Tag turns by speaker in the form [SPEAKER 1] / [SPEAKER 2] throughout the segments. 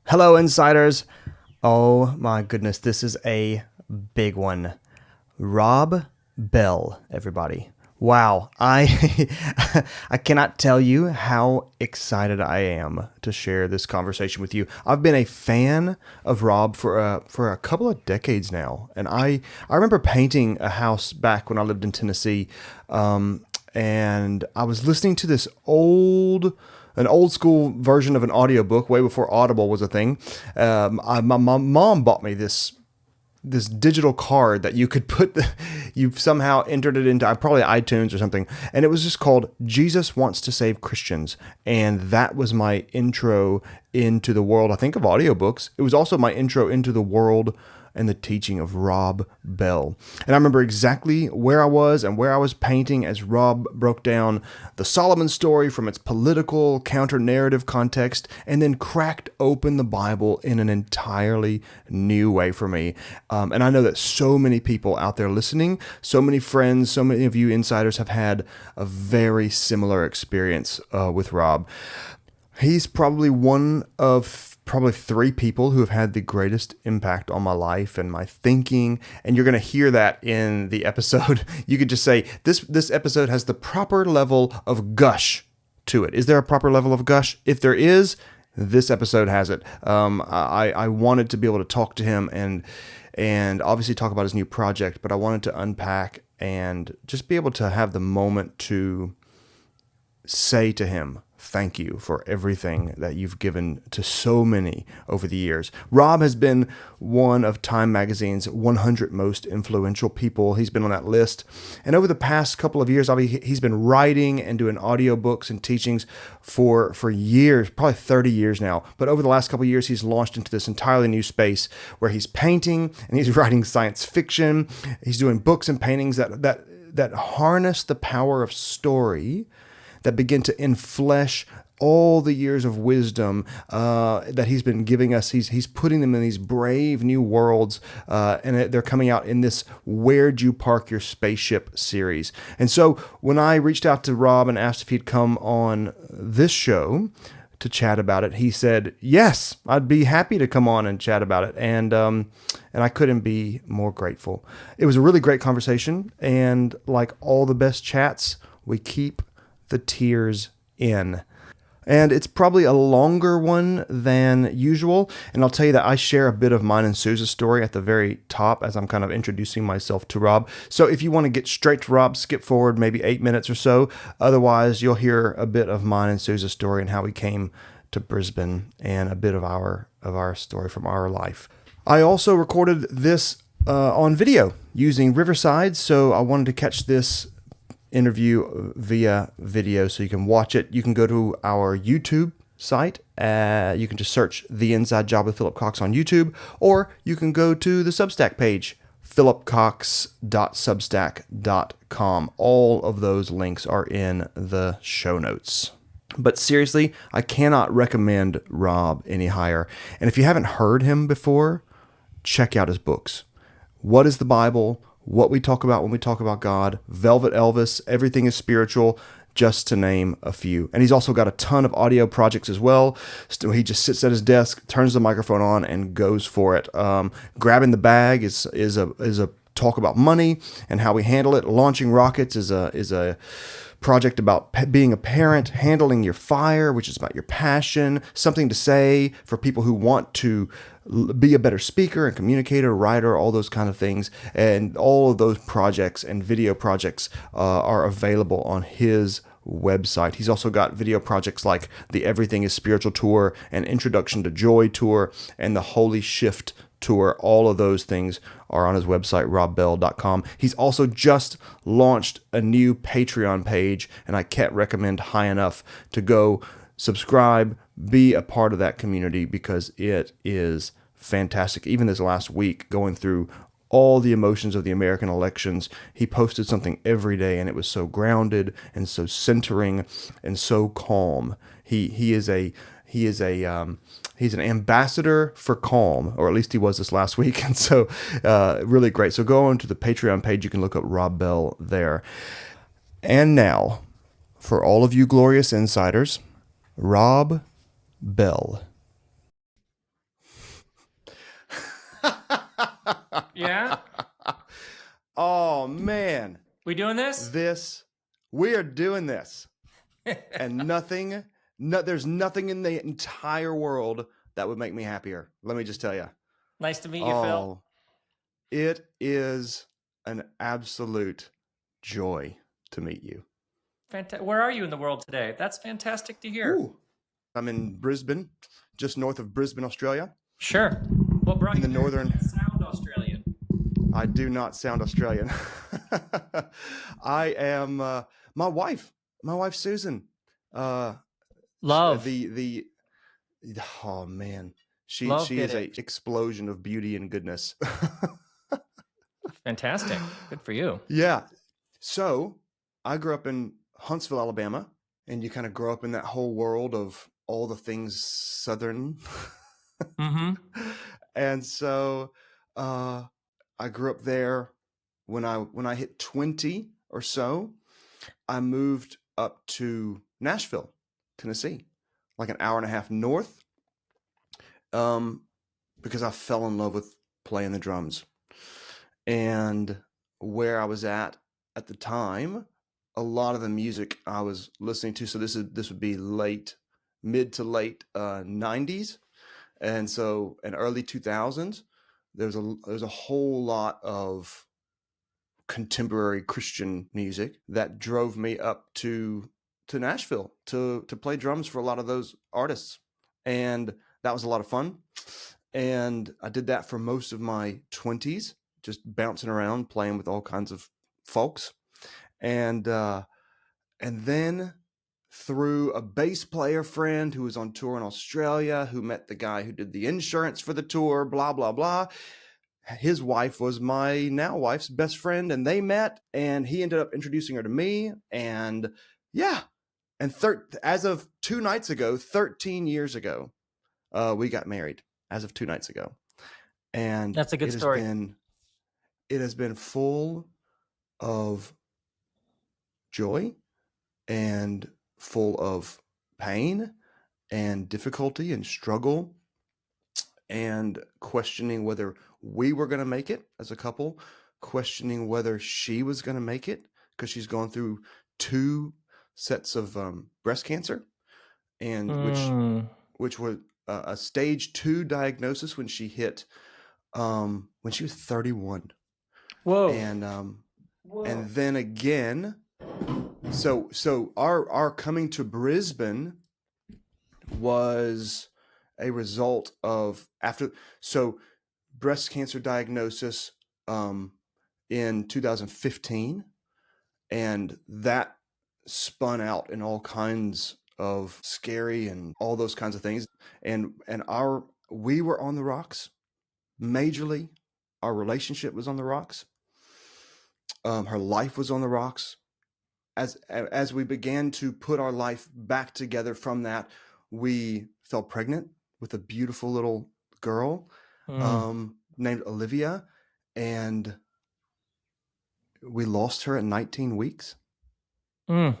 [SPEAKER 1] Hello, insiders. Oh my goodness, this is a big one. Rob Bell, everybody. Wow, I I cannot tell you how excited I am to share this conversation with you. I've been a fan of Rob for a couple of decades now, and I remember painting a house back when I lived in Tennessee, and I was listening to an old school version of an audiobook way before Audible was a thing. My mom bought me this digital card that you could you somehow entered it into probably iTunes or something, and it was just called Jesus Wants to Save Christians, and that was my intro into the world, I think, of audiobooks. It was also my intro into the world and the teaching of Rob Bell. And I remember exactly where I was and where I was painting as Rob broke down the Solomon story from its political counter-narrative context and then cracked open the Bible in an entirely new way for me. And I know that so many people out there listening, so many friends, so many of you insiders have had a very similar experience with Rob. He's probably one of three people who have had the greatest impact on my life and my thinking. And you're going to hear that in the episode. You could just say, this episode has the proper level of gush to it. Is there a proper level of gush? If there is, this episode has it. I wanted to be able to talk to him and obviously talk about his new project, but I wanted to unpack and just be able to have the moment to say to him, thank you for everything that you've given to so many over the years. Rob has been one of Time Magazine's 100 most influential people. He's been on that list. And over the past couple of years, he's been writing and doing audiobooks and teachings for years, probably 30 years now. But over the last couple of years, he's launched into this entirely new space where he's painting and he's writing science fiction. He's doing books and paintings that harness the power of story, that begin to enflesh all the years of wisdom that he's been giving us. He's putting them in these brave new worlds, and they're coming out in this Where'd You Park Your Spaceship series. And so when I reached out to Rob and asked if he'd come on this show to chat about it, he said, yes, I'd be happy to come on and chat about it. And I couldn't be more grateful. It was a really great conversation. And like all the best chats, we keep the tears in. And it's probably a longer one than usual. And I'll tell you that I share a bit of mine and Sue's story at the very top as I'm kind of introducing myself to Rob. So if you want to get straight to Rob, skip forward maybe 8 minutes or so. Otherwise, you'll hear a bit of mine and Sue's story and how we came to Brisbane and a bit of our story from our life. I also recorded this on video using Riverside. So I wanted to catch this interview via video so you can watch it. You can go to our YouTube site. You can just search The Inside Job with Philip Cox on YouTube, or you can go to the Substack page, philipcox.substack.com. All of those links are in the show notes. But seriously, I cannot recommend Rob any higher. And if you haven't heard him before, check out his books. What is the Bible? What we talk about when we talk about God, Velvet Elvis, Everything is Spiritual, just to name a few. And he's also got a ton of audio projects as well. So he just sits at his desk, turns the microphone on, and goes for it. Grabbing the Bag is a talk about money and how we handle it. Launching Rockets is a project about being a parent, handling your fire, which is about your passion, something to say for people who want to be a better speaker and communicator, writer, all those kind of things. And all of those projects and video projects are available on his website. He's also got video projects like the Everything is Spiritual Tour and Introduction to Joy Tour and the Holy Shift Tour. All of those things are on his website, robbell.com. He's also just launched a new Patreon page, and I can't recommend high enough to go subscribe, be a part of that community, because it is fantastic. Even this last week, going through all the emotions of the American elections, he posted something every day, and it was so grounded and so centering and so calm. He's an ambassador for calm, or at least he was this last week. And so really great. So go on to the Patreon page. You can look up Rob Bell there. And now, for all of you glorious insiders, Rob Bell.
[SPEAKER 2] Yeah?
[SPEAKER 1] Oh man,
[SPEAKER 2] We doing this?
[SPEAKER 1] this we are doing this, and there's nothing in the entire world that would make me happier. Let me just tell you.
[SPEAKER 2] Nice to meet you, Phil.
[SPEAKER 1] Oh, it is an absolute joy to meet you.
[SPEAKER 2] Where are you in the world today? That's fantastic to hear.
[SPEAKER 1] Ooh, I'm in Brisbane, just north of Brisbane, Australia,
[SPEAKER 2] Sure. What brought
[SPEAKER 1] in
[SPEAKER 2] you
[SPEAKER 1] the
[SPEAKER 2] there? You
[SPEAKER 1] northern.
[SPEAKER 2] don't sound Australian.
[SPEAKER 1] I do not sound Australian. I am my wife. My wife Susan. Uh,
[SPEAKER 2] Love.
[SPEAKER 1] the oh man,
[SPEAKER 2] Love
[SPEAKER 1] she
[SPEAKER 2] did
[SPEAKER 1] is a
[SPEAKER 2] it.
[SPEAKER 1] explosion of beauty and goodness.
[SPEAKER 2] Fantastic. Good for you.
[SPEAKER 1] Yeah. So I grew up in Huntsville, Alabama, and you kind of grow up in that whole world of all the things Southern.
[SPEAKER 2] Mm-hmm.
[SPEAKER 1] And so uh, I grew up there. When I hit 20 or so, I moved up to Nashville, Tennessee, like an hour and a half north, um, because I fell in love with playing the drums. And where I was at the time, a lot of the music I was listening to. So this would be mid to late 90s, and so in early 2000s, there's a whole lot of contemporary Christian music that drove me up to Nashville to play drums for a lot of those artists, and that was a lot of fun. And I did that for most of my 20s, just bouncing around, playing with all kinds of folks, and then through a bass player friend who was on tour in Australia, who met the guy who did the insurance for the tour, blah blah blah. His wife was my now wife's best friend, and they met, and he ended up introducing her to me, and yeah, and as of 2 nights ago, 13 years ago, we got married. As of 2 nights ago, and
[SPEAKER 2] That's a good story.
[SPEAKER 1] it has been full of joy and full of pain and difficulty and struggle and questioning whether we were going to make it as a couple, questioning whether she was going to make it because she's gone through 2 sets of breast cancer, and
[SPEAKER 2] Mm.
[SPEAKER 1] which was a stage 2 diagnosis when she was 31,
[SPEAKER 2] Whoa.
[SPEAKER 1] and then again. So our coming to Brisbane was a result of after so breast cancer diagnosis in 2015, and that spun out in all kinds of scary and all those kinds of things, and our we were on the rocks majorly. Our relationship was on the rocks. Her life was on the rocks. As we began to put our life back together from that, we fell pregnant with a beautiful little girl
[SPEAKER 2] Mm.
[SPEAKER 1] named Olivia, and we lost her at 19 weeks.
[SPEAKER 2] Mm.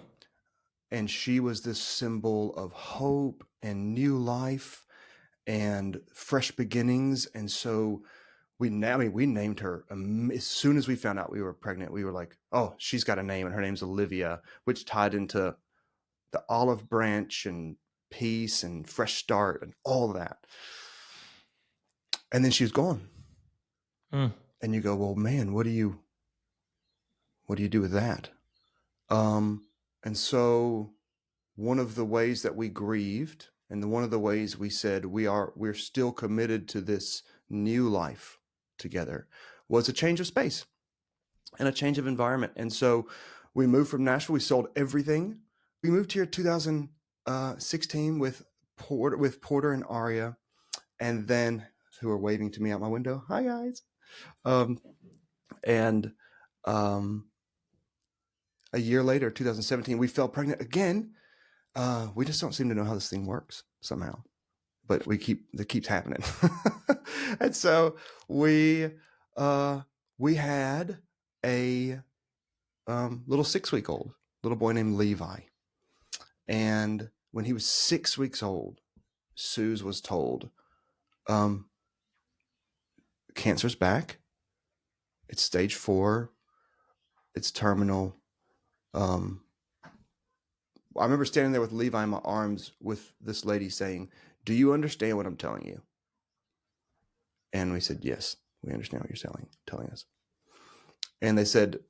[SPEAKER 1] And she was this symbol of hope and new life and fresh beginnings. And so we named her as soon as we found out we were pregnant. We were like, oh, she's got a name, and her name's Olivia, which tied into the olive branch and peace and fresh start and all that. And then she was gone.
[SPEAKER 2] Mm.
[SPEAKER 1] And you go, well, man, what do you do with that? And so one of the ways that we grieved, and one of the ways we said we're still committed to this new life together, was a change of space and a change of environment. And so we moved from Nashville. We sold everything. We moved here in 2016 with Porter and Aria, and then who are waving to me out my window. Hi guys. Um, and a year later, 2017, we fell pregnant again. We just don't seem to know how this thing works somehow, but it keeps happening. And so we had a little 6-week-old little boy named Levi. And when he was 6 weeks old, Suze was told, cancer's back.
[SPEAKER 3] It's stage 4. It's terminal. I remember standing there with Levi in my arms with this lady saying, "Do you understand what I'm telling you?" And we said, "Yes, we understand what you're telling us." And they said,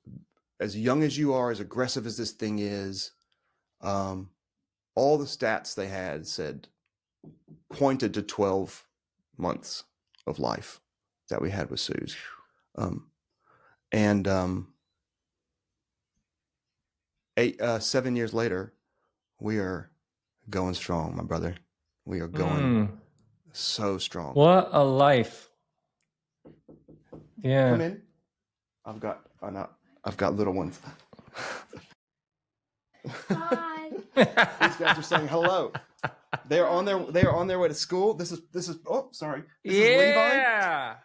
[SPEAKER 3] "As young as you are, as aggressive as this thing is, all the stats they had said pointed to 12 months of life that we had with Suze." And 7 years later, we are going strong, my brother. We are going so strong.
[SPEAKER 2] What a life. Yeah.
[SPEAKER 3] Come in. I've got little ones.
[SPEAKER 4] Hi.
[SPEAKER 3] These guys are saying hello. They are on their way to school. This is oh, sorry. This is Levi.
[SPEAKER 2] Yeah.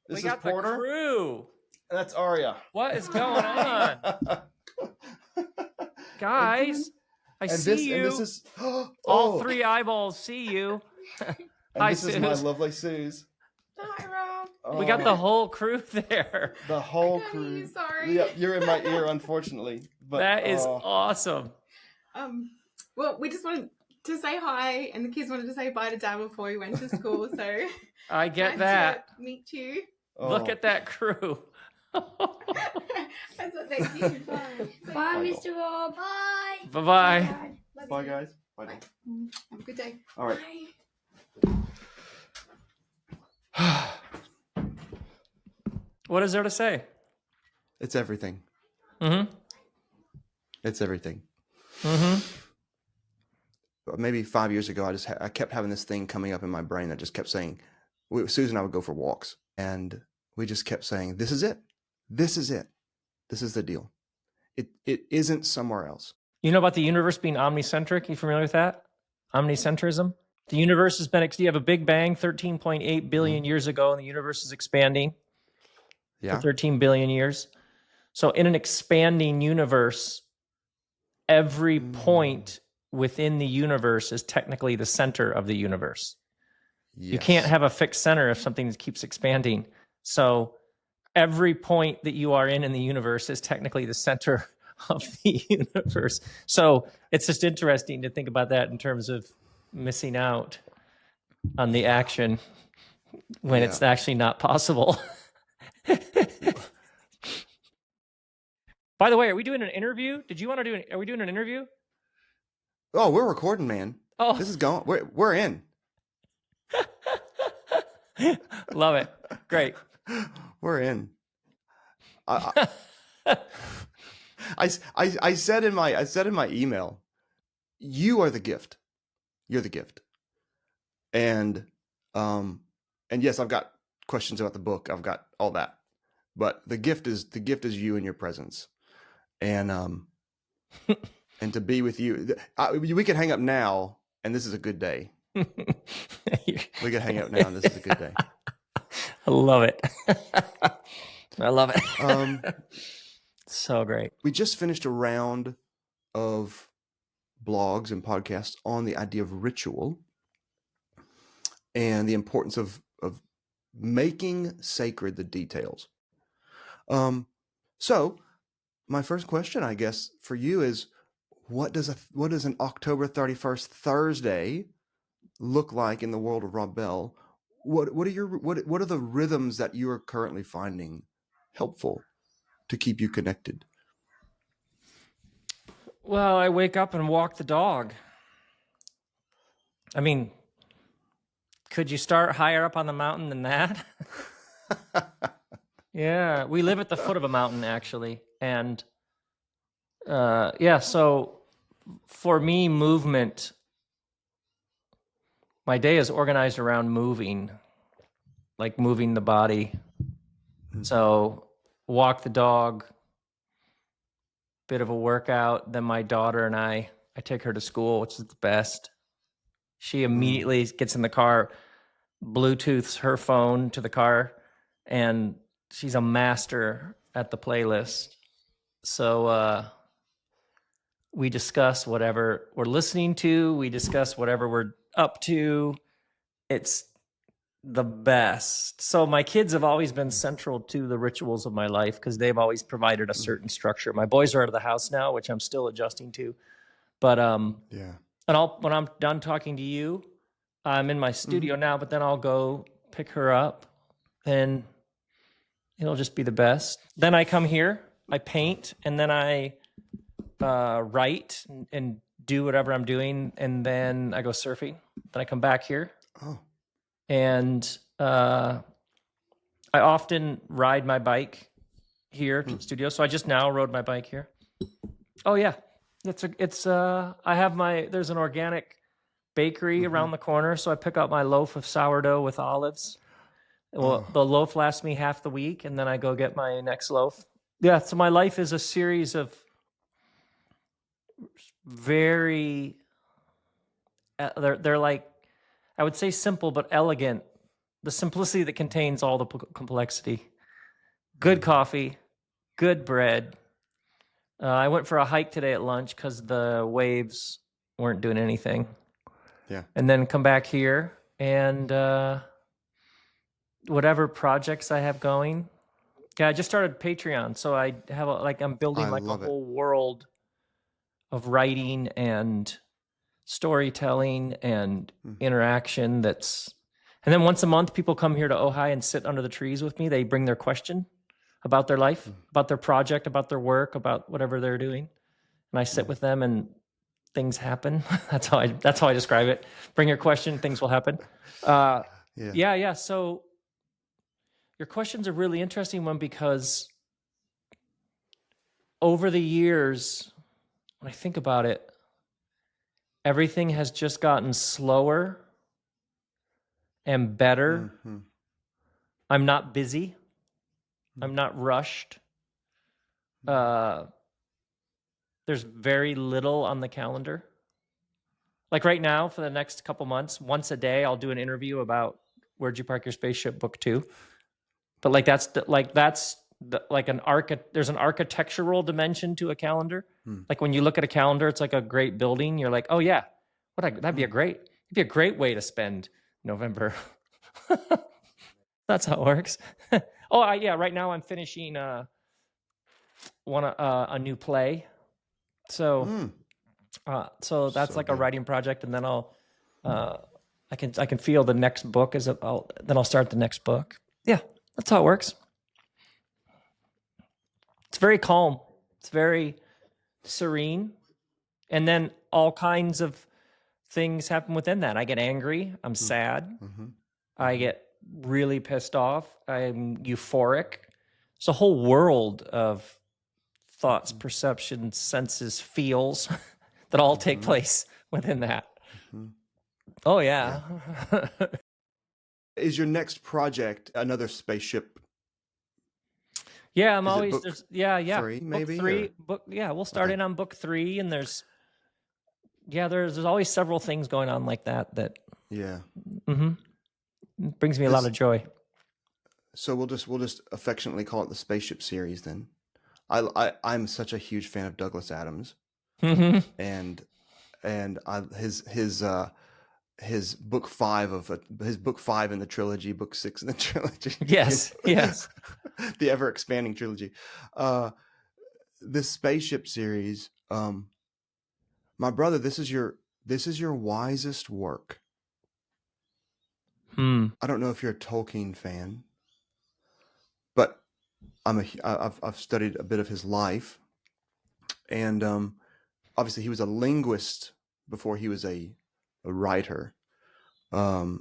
[SPEAKER 3] This
[SPEAKER 2] We
[SPEAKER 3] is
[SPEAKER 2] got
[SPEAKER 3] Porter.
[SPEAKER 2] the crew.
[SPEAKER 3] That's Aria.
[SPEAKER 2] What is going on? Guys, I see you.
[SPEAKER 3] And this is
[SPEAKER 2] All 3 eyeballs see you.
[SPEAKER 3] And
[SPEAKER 2] Hi,
[SPEAKER 3] this is my
[SPEAKER 2] Suze.
[SPEAKER 3] lovely Suze.
[SPEAKER 4] Hi, Rob.
[SPEAKER 2] We got the whole crew there.
[SPEAKER 3] The whole
[SPEAKER 4] I
[SPEAKER 3] crew.
[SPEAKER 4] you, sorry.
[SPEAKER 3] Yeah, you're in my ear, unfortunately. But
[SPEAKER 2] That is awesome.
[SPEAKER 4] Well, we just wanted to say hi, and the kids wanted to say bye to Dad before we went to school. So
[SPEAKER 2] I get
[SPEAKER 4] nice
[SPEAKER 2] that.
[SPEAKER 4] to meet you.
[SPEAKER 2] Look at that crew.
[SPEAKER 4] That's what they do.
[SPEAKER 3] Bye,
[SPEAKER 4] Mr. Rob. Bye.
[SPEAKER 2] Bye-bye.
[SPEAKER 3] Bye, guys. Bye.
[SPEAKER 4] Bye. Have a good day.
[SPEAKER 3] All right.
[SPEAKER 2] What is there to say?
[SPEAKER 3] It's everything.
[SPEAKER 2] Mm-hmm.
[SPEAKER 3] It's everything.
[SPEAKER 2] Mm-hmm.
[SPEAKER 3] Maybe 5 years ago, I kept having this thing coming up in my brain that just kept saying, Susan and I would go for walks, and we just kept saying, "This is it. This is it. This is the deal. It isn't somewhere else."
[SPEAKER 2] You know about the universe being omnicentric? You familiar with that? Omnicentrism? The universe has been, you have a Big Bang 13.8 billion years ago, and the universe is expanding for 13 billion years. So in an expanding universe, every point within the universe is technically the center of the universe.
[SPEAKER 3] Yes.
[SPEAKER 2] You can't have a fixed center if something keeps expanding. So every point that you are in the universe is technically the center of the universe. So it's just interesting to think about that in terms of missing out on the action when it's actually not possible. By the way, are we doing an interview? Did you want to do are we doing an interview?
[SPEAKER 3] Oh, we're recording, man.
[SPEAKER 2] Oh,
[SPEAKER 3] this is going. We're in.
[SPEAKER 2] Love it. Great.
[SPEAKER 3] We're in. I said in my email, you are the gift. You're the gift. And yes, I've got questions about the book. I've got all that. But the gift is you and your presence. And and to be with you. We can hang up now, and this is a good day. We can hang up now, and this is a good day.
[SPEAKER 2] I love it. I love it. So great.
[SPEAKER 3] We just finished a round of blogs and podcasts on the idea of ritual and the importance of making sacred the details. So my first question, I guess, for you is, what does an October 31st Thursday look like in the world of Rob Bell? What are the rhythms that you are currently finding helpful to keep you connected?
[SPEAKER 2] Well, I wake up and walk the dog. I mean, could you start higher up on the mountain than that? Yeah, we live at the foot of a mountain, actually. And so for me, movement, my day is organized around moving, like moving the body. So walk the dog, bit of a workout. Then my daughter and I take her to school, which is the best. She immediately gets in the car, Bluetooths her phone to the car, and she's a master at the playlist. So we discuss whatever we're listening to. We discuss whatever we're up to. It's the best. So my kids have always been central to the rituals of my life because they've always provided a certain structure. My boys are out of the house now, which I'm still adjusting to. But
[SPEAKER 3] Yeah.
[SPEAKER 2] and when I'm done talking to you, I'm in my studio now, but then I'll go pick her up and it'll just be the best. Then I come here, I paint, and then I write and do whatever I'm doing, and then I go surfing. Then I come back here,
[SPEAKER 3] Oh.
[SPEAKER 2] and I often ride my bike here to the studio. So I just now rode my bike here. Oh yeah, I have there's an organic bakery around the corner, so I pick up my loaf of sourdough with olives. Well, the loaf lasts me half the week, and then I go get my next loaf. Yeah, so my life is a series of very they're like, I would say simple but elegant. The simplicity that contains all the complexity. Good coffee, good bread. I went for a hike today at lunch because the waves weren't doing anything.
[SPEAKER 3] Yeah.
[SPEAKER 2] And then come back here and whatever projects I have going. Yeah, I just started Patreon, so I have I'm building
[SPEAKER 3] I
[SPEAKER 2] like a
[SPEAKER 3] love it.
[SPEAKER 2] whole world of writing and storytelling and interaction and then once a month people come here to Ojai and sit under the trees with me. They bring their question about their life, about their project, about their work, about whatever they're doing. And I sit with them and things happen. That's how I describe it. Bring your question, things will happen. Yeah. So your question's a really interesting one because over the years, when I think about it, everything has just gotten slower and better. I'm not busy. I'm not rushed. There's very little on the calendar. Like right now, for the next couple months, once a day, I'll do an interview about Where'd You Park Your Spaceship Book 2. But there's an architectural dimension to a calendar. Like when you look at a calendar, it's like a great building. You're like, oh yeah, that'd be a great way to spend November. That's how it works. Right now I'm finishing a new play. So that's like a writing project, and then I can feel the next book then I'll start the next book. Yeah, that's how it works. It's very calm. It's very serene. And then all kinds of things happen within that. I get angry. I'm sad. I get really pissed off. I'm euphoric. It's a whole world of thoughts, perceptions, senses, feels that all take place within that. Oh, yeah.
[SPEAKER 3] Is your next project another spaceship?
[SPEAKER 2] Yeah, I'm
[SPEAKER 3] Is it
[SPEAKER 2] always
[SPEAKER 3] book
[SPEAKER 2] just yeah.
[SPEAKER 3] 3 maybe?
[SPEAKER 2] Book 3,
[SPEAKER 3] or-
[SPEAKER 2] we'll start in on book 3, and there's always several things going on like that
[SPEAKER 3] Yeah.
[SPEAKER 2] brings me a lot of joy.
[SPEAKER 3] So we'll just affectionately call it the spaceship series then. I'm such a huge fan of Douglas Adams, and his book 5 in the trilogy, book 6 in the trilogy.
[SPEAKER 2] Yes.
[SPEAKER 3] The ever expanding trilogy. This spaceship series, my brother, this is your wisest work. I don't know if you're a Tolkien fan, but I've studied a bit of his life, and obviously he was a linguist before he was a writer, and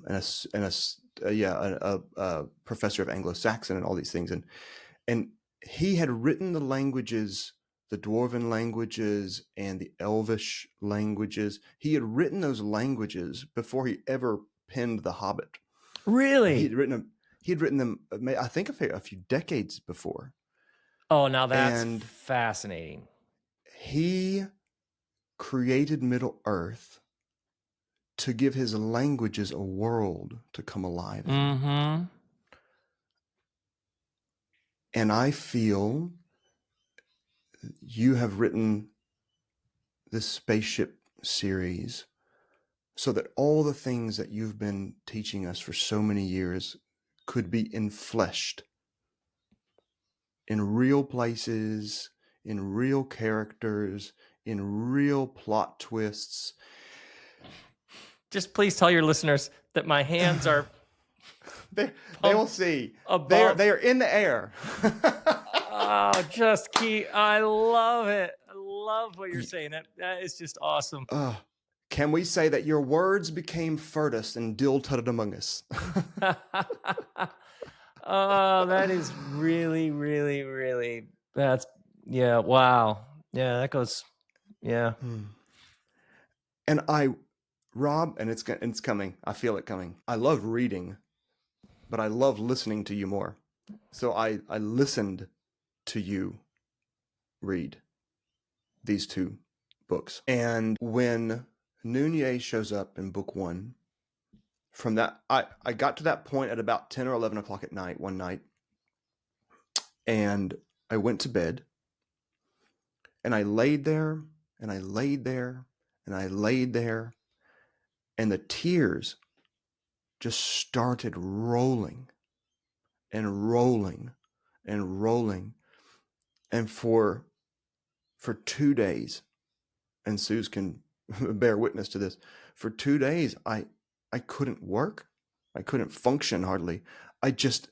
[SPEAKER 3] a professor of Anglo-Saxon and all these things, and he had written the languages, the Dwarven languages and the Elvish languages. He had written those languages before he ever penned The Hobbit.
[SPEAKER 2] Really?
[SPEAKER 3] He had written them, I think, a few decades before.
[SPEAKER 2] Oh, now that's
[SPEAKER 3] And
[SPEAKER 2] fascinating.
[SPEAKER 3] he created Middle Earth to give his languages a world to come alive in. And I feel you have written this spaceship series so that all the things that you've been teaching us for so many years could be enfleshed in real places, in real characters, in real plot twists.
[SPEAKER 2] Just please tell your listeners that my hands are
[SPEAKER 3] They will see.
[SPEAKER 2] above.
[SPEAKER 3] They are in the air.
[SPEAKER 2] Oh, just keep. I love it. I love what you're saying. That is just awesome.
[SPEAKER 3] Can we say that your words became furthest and dill tutted among us?
[SPEAKER 2] Oh, that is really, really, really. That's yeah. Wow. Yeah, that goes. Yeah.
[SPEAKER 3] And Rob, and it's coming. I feel it coming. I love reading, but I love listening to you more. So I listened to you read these two books. And when Nunez shows up in book 1, from that, I got to that point at about 10 or 11 o'clock at night one night, and I went to bed, and I laid there, and I laid there, and I laid there, and the tears just started rolling and rolling and rolling. And for 2 days, and Suze can bear witness to this, for 2 days, I couldn't work. I couldn't function hardly. I just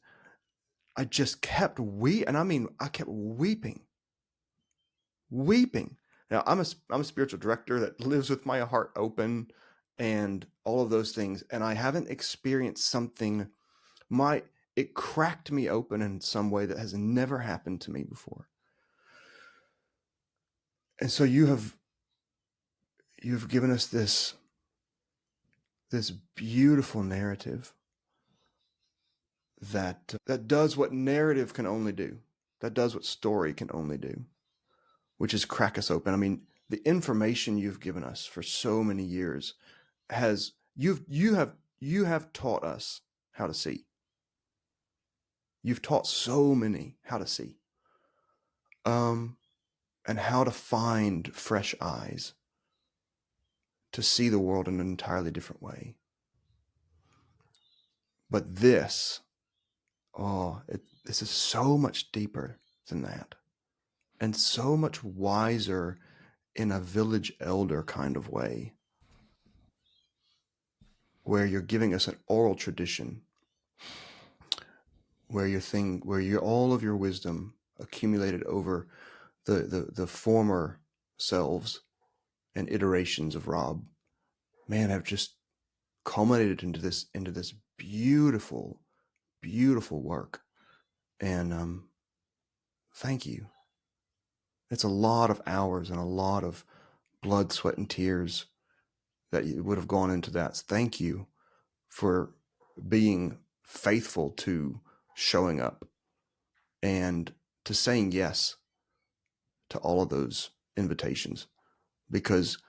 [SPEAKER 3] kept and I mean, I kept weeping. Now, I'm a spiritual director that lives with my heart open and all of those things. And I haven't experienced something, it cracked me open in some way that has never happened to me before. And so you've given us this beautiful narrative that does what narrative can only do, that does what story can only do, which is crack us open. I mean, the information you've given us for so many years you have taught us how to see. You've taught so many how to see, and how to find fresh eyes to see the world in an entirely different way. But this is so much deeper than that, and so much wiser in a village elder kind of way, where you're giving us an oral tradition, where all of your wisdom accumulated over the former selves and iterations of Rob, man, have just culminated into this beautiful, beautiful work. And thank you. It's a lot of hours and a lot of blood, sweat, and tears that would have gone into that. So thank you for being faithful to showing up and to saying yes to all of those invitations. Because,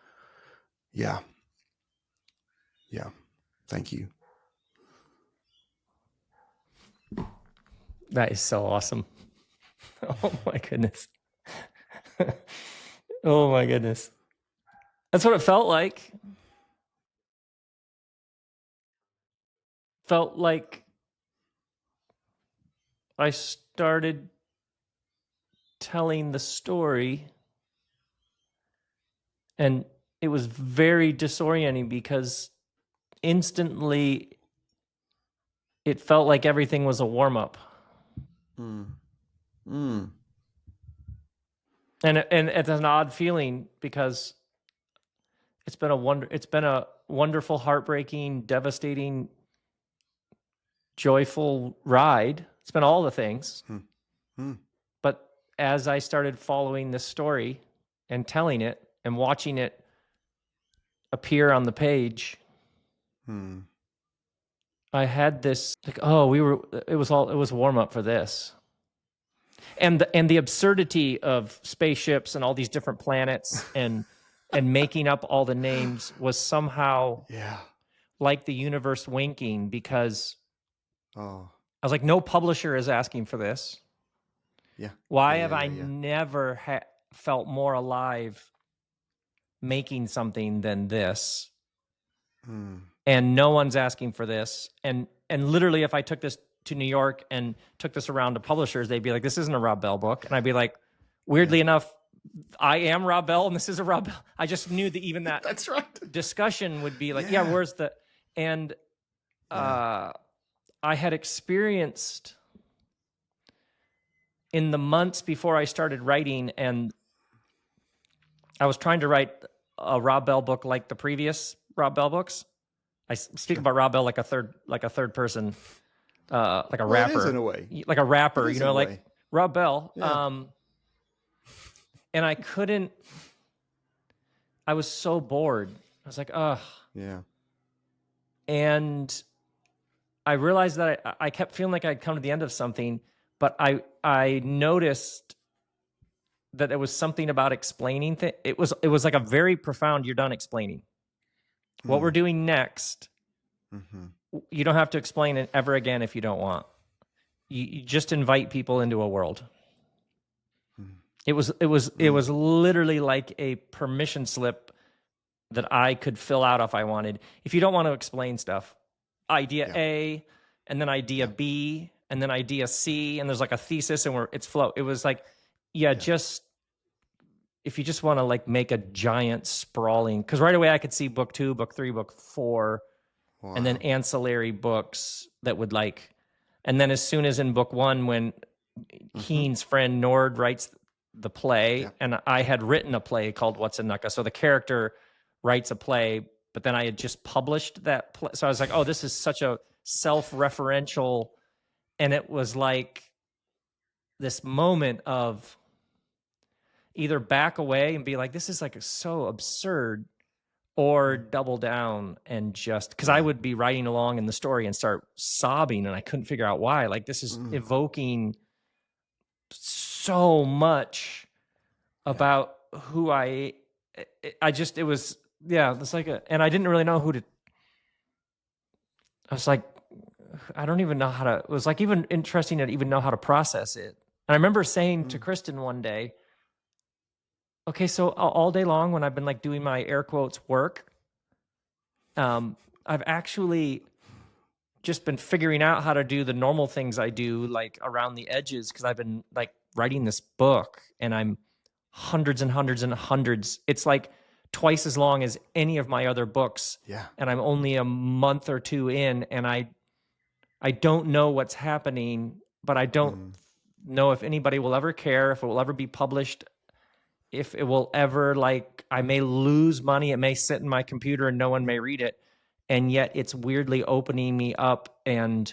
[SPEAKER 3] yeah, thank you.
[SPEAKER 2] That is so awesome. Oh my goodness. Oh my goodness. That's what it felt like. Felt like I started telling the story, and it was very disorienting because instantly it felt like everything was a warm-up. And it's an odd feeling because it's been a wonderful, heartbreaking, devastating, joyful ride. It's been all the things. But as I started following this story and telling it and watching it appear on the page, I had this like, it was warm up for this. And the absurdity of spaceships and all these different planets and making up all the names was somehow like the universe winking, because I was like, no publisher is asking for this. Why have I never felt more alive making something than this? and no one's asking for this. And literally, if I took this to New York and took this around to publishers, they'd be like, "This isn't a Rob Bell book," and I'd be like, weirdly enough, I am Rob Bell, and this is a Rob Bell. I just knew that even that
[SPEAKER 3] That's right.
[SPEAKER 2] discussion would be like, yeah, where's the and I had experienced in the months before I started writing, and I was trying to write a Rob Bell book like the previous Rob Bell books. I speak about Rob Bell like a third person, like a rapper,
[SPEAKER 3] it is in a way.
[SPEAKER 2] like a rapper,
[SPEAKER 3] It is
[SPEAKER 2] you know,
[SPEAKER 3] in a
[SPEAKER 2] like
[SPEAKER 3] way.
[SPEAKER 2] Rob Bell.
[SPEAKER 3] Yeah.
[SPEAKER 2] And I couldn't. I was so bored. I was like, ugh.
[SPEAKER 3] Yeah.
[SPEAKER 2] And I realized that I kept feeling like I'd come to the end of something, but I noticed that there was something about explaining things. It was like a very profound, you're done explaining. What we're doing next, you don't have to explain it ever again if you don't want. You just invite people into a world. It was literally like a permission slip that I could fill out if I wanted. If you don't want to explain stuff, idea A, and then idea B, and then idea C, and there's like a thesis, and it's flow. It was like, just if you just want to like make a giant sprawling, because right away I could see book 2, book 3, book 4, and then ancillary books that would like, and then as soon as in book 1, when Heen's friend Nord writes the play, and I had written a play called What's in Nucka. So the character writes a play, but then I had just published that play. So I was like, oh, this is such a self-referential, and it was like this moment of either back away and be like, this is like so absurd, or double down and just, because I would be writing along in the story and start sobbing, and I couldn't figure out why. Like, this is evoking so much about who it was like and I didn't really know who to, I was like, I don't even know how to, it was like even interesting to even know how to process it. And I remember saying to Kristen one day, okay, so all day long when I've been like doing my air quotes work, I've actually just been figuring out how to do the normal things I do, like around the edges, because I've been like writing this book, and I'm hundreds and hundreds and hundreds. It's like twice as long as any of my other books.
[SPEAKER 3] Yeah.
[SPEAKER 2] And I'm only a month or two in, and I don't know what's happening, but I don't know if anybody will ever care, if it will ever be published, if it will ever, like, I may lose money. It may sit in my computer and no one may read it. And yet it's weirdly opening me up and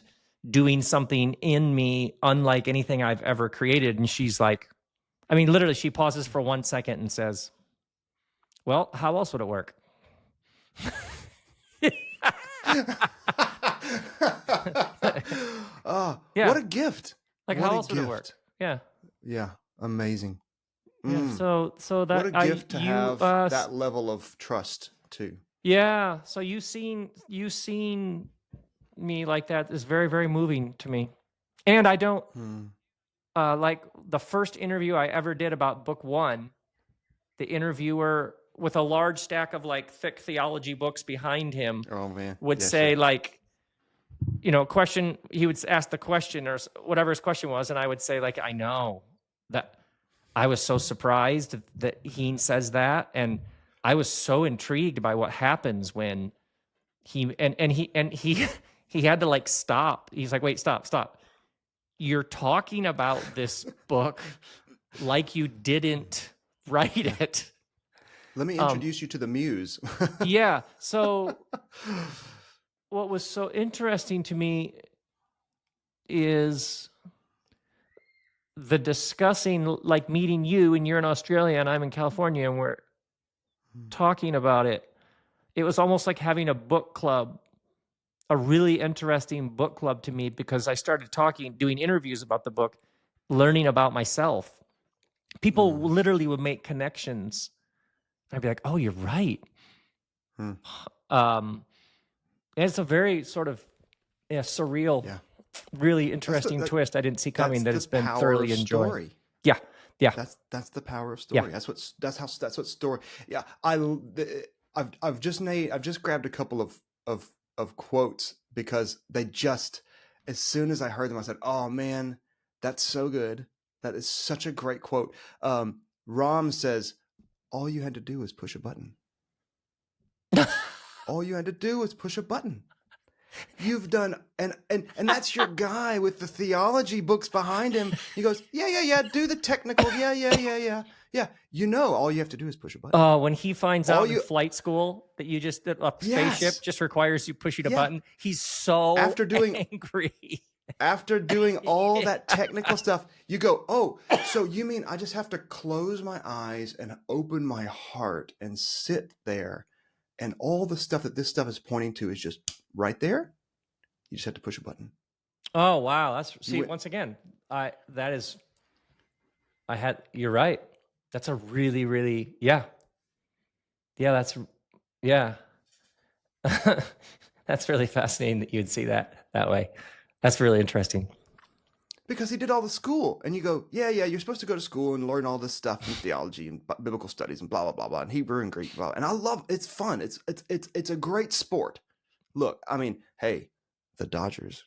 [SPEAKER 2] doing something in me unlike anything I've ever created. And she's like, I mean, literally, she pauses for 1 second and says, well, how else would it work?
[SPEAKER 3] What a gift.
[SPEAKER 2] Like,
[SPEAKER 3] What
[SPEAKER 2] how
[SPEAKER 3] a
[SPEAKER 2] else would it
[SPEAKER 3] gift.
[SPEAKER 2] work? Yeah.
[SPEAKER 3] Yeah. Amazing.
[SPEAKER 2] Yeah. So that
[SPEAKER 3] What a gift to have
[SPEAKER 2] that.
[SPEAKER 3] that level of trust too.
[SPEAKER 2] Yeah. So you seen me like that is very, very moving to me. And I don't like the first interview I ever did about book 1, the interviewer with a large stack of like thick theology books behind him would say like, you know, question, he would ask the question or whatever his question was. And I would say like, I know that I was so surprised that he says that. And I was so intrigued by what happens when he had to like stop. He's like, wait, stop. You're talking about this book like you didn't write it.
[SPEAKER 3] Let me introduce you to the muse.
[SPEAKER 2] Yeah. So what was so interesting to me is the discussing, like meeting you, and you're in Australia and I'm in California, and we're talking about it. It was almost like having a book club, a really interesting book club to me, because I started doing interviews about the book, learning about myself. People literally would make connections. I'd be like, oh, you're right. And it's a very sort of surreal, really interesting twist I didn't see coming that has been thoroughly enjoyed.
[SPEAKER 3] Story.
[SPEAKER 2] Yeah.
[SPEAKER 3] That's the power of story.
[SPEAKER 2] Yeah.
[SPEAKER 3] That's what story. Yeah, I've just grabbed a couple of quotes because they just, as soon as I heard them, I said, "Oh man, that's so good. That is such a great quote." Rom says, "All you had to do was push a button. All you had to do was push a button. You've done," and that's your guy with the theology books behind him. He goes, "Yeah. Do the technical. Yeah. All you have to do is push a button.
[SPEAKER 2] Oh, when he finds
[SPEAKER 3] All
[SPEAKER 2] out in
[SPEAKER 3] you,
[SPEAKER 2] flight school that a spaceship
[SPEAKER 3] yes,
[SPEAKER 2] just requires you pushing a
[SPEAKER 3] yeah."
[SPEAKER 2] button, he's so
[SPEAKER 3] After doing
[SPEAKER 2] angry.
[SPEAKER 3] after doing all
[SPEAKER 2] Yeah.
[SPEAKER 3] that technical stuff, you go, "Oh, so you mean I just have to close my eyes and open my heart and sit there, and all the stuff that this stuff is pointing to is just right there? You just have to push a button."
[SPEAKER 2] Oh wow,
[SPEAKER 3] You went,
[SPEAKER 2] once again, you're right. That's a really, really, yeah. Yeah. That's really fascinating that you'd see that way. That's really interesting.
[SPEAKER 3] because he did all the school, and you go, yeah, you're supposed to go to school and learn all this stuff in theology and biblical studies and blah blah blah blah and Hebrew and Greek, blah. And I love it's fun. It's a great sport. Look, I mean, hey, the Dodgers,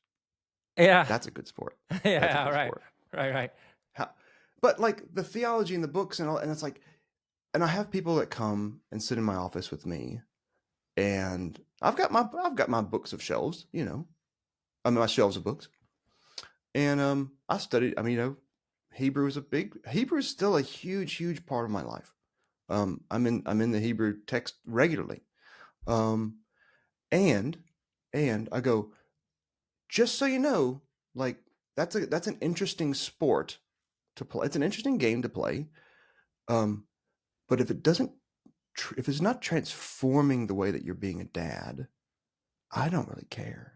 [SPEAKER 2] Yeah.
[SPEAKER 3] that's a good sport.
[SPEAKER 2] Yeah,
[SPEAKER 3] That's a good
[SPEAKER 2] right.
[SPEAKER 3] sport.
[SPEAKER 2] Right.
[SPEAKER 3] But like the theology and the books and all, and it's like, and I have people that come and sit in my office with me, and I've got my books of shelves, my shelves of books, and I studied. I mean, Hebrew is still a huge part of my life. I'm in the Hebrew text regularly, um, and I go, just so you know, like that's an interesting sport to play. It's an interesting game to play. But if if it's not transforming the way that you're being a dad, I don't really care.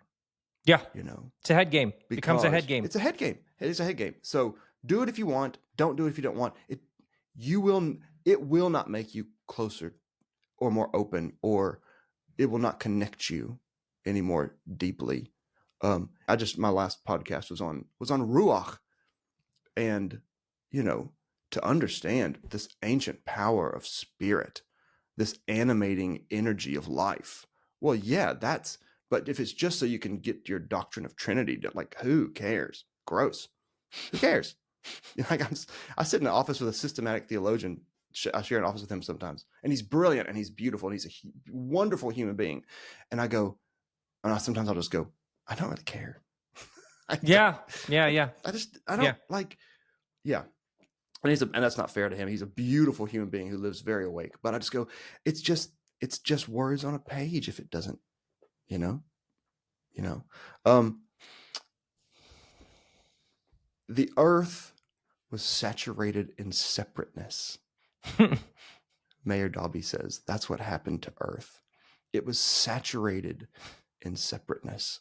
[SPEAKER 2] Yeah.
[SPEAKER 3] It's
[SPEAKER 2] a head game. Becomes a head game.
[SPEAKER 3] It's a head game. It is a head game. So do it if you want. Don't do it if you don't want. It will not make you closer or more open, or it will not connect you any more deeply. My last podcast was on Ruach, and to understand this ancient power of spirit, this animating energy of life. Well, yeah, but if it's just so you can get your doctrine of Trinity, like, who cares? Gross. Who cares? Like, I sit in an office with a systematic theologian. I share an office with him sometimes, and he's brilliant and he's beautiful and he's a wonderful human being. And sometimes I'll just go, I don't really care.
[SPEAKER 2] Yeah.
[SPEAKER 3] I don't like, yeah. And that's not fair to him. He's a beautiful human being who lives very awake. But I just go, it's just words on a page if it doesn't, you know. The earth was saturated in separateness. Mayor Dobby says that's what happened to Earth. It was saturated in separateness.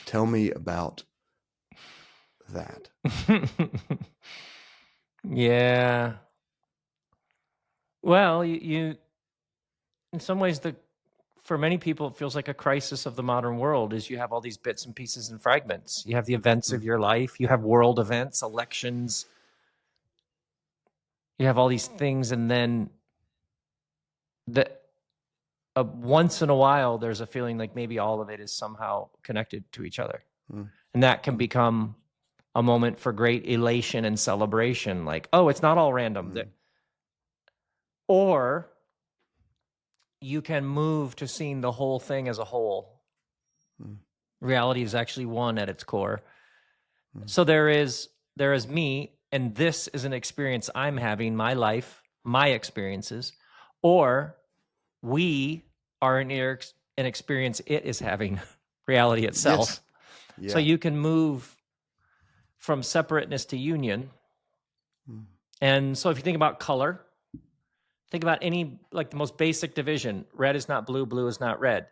[SPEAKER 3] Tell me about that.
[SPEAKER 2] Yeah. Well, you in some ways, for many people, it feels like a crisis of the modern world is you have all these bits and pieces and fragments. You have the events of your life. You have world events, elections. You have all these things. And then once in a while, there's a feeling like maybe all of it is somehow connected to each other. And that can become a moment for great elation and celebration. Like, oh, it's not all random. Or you can move to seeing the whole thing as a whole. Reality is actually one at its core. So there is me, and this is an experience I'm having, my life, my experiences, or we are an experience it is having, reality itself.
[SPEAKER 3] Yes. Yeah.
[SPEAKER 2] So you can move from separateness to union. And so if you think about color, think about the most basic division. Red is not blue, blue is not red,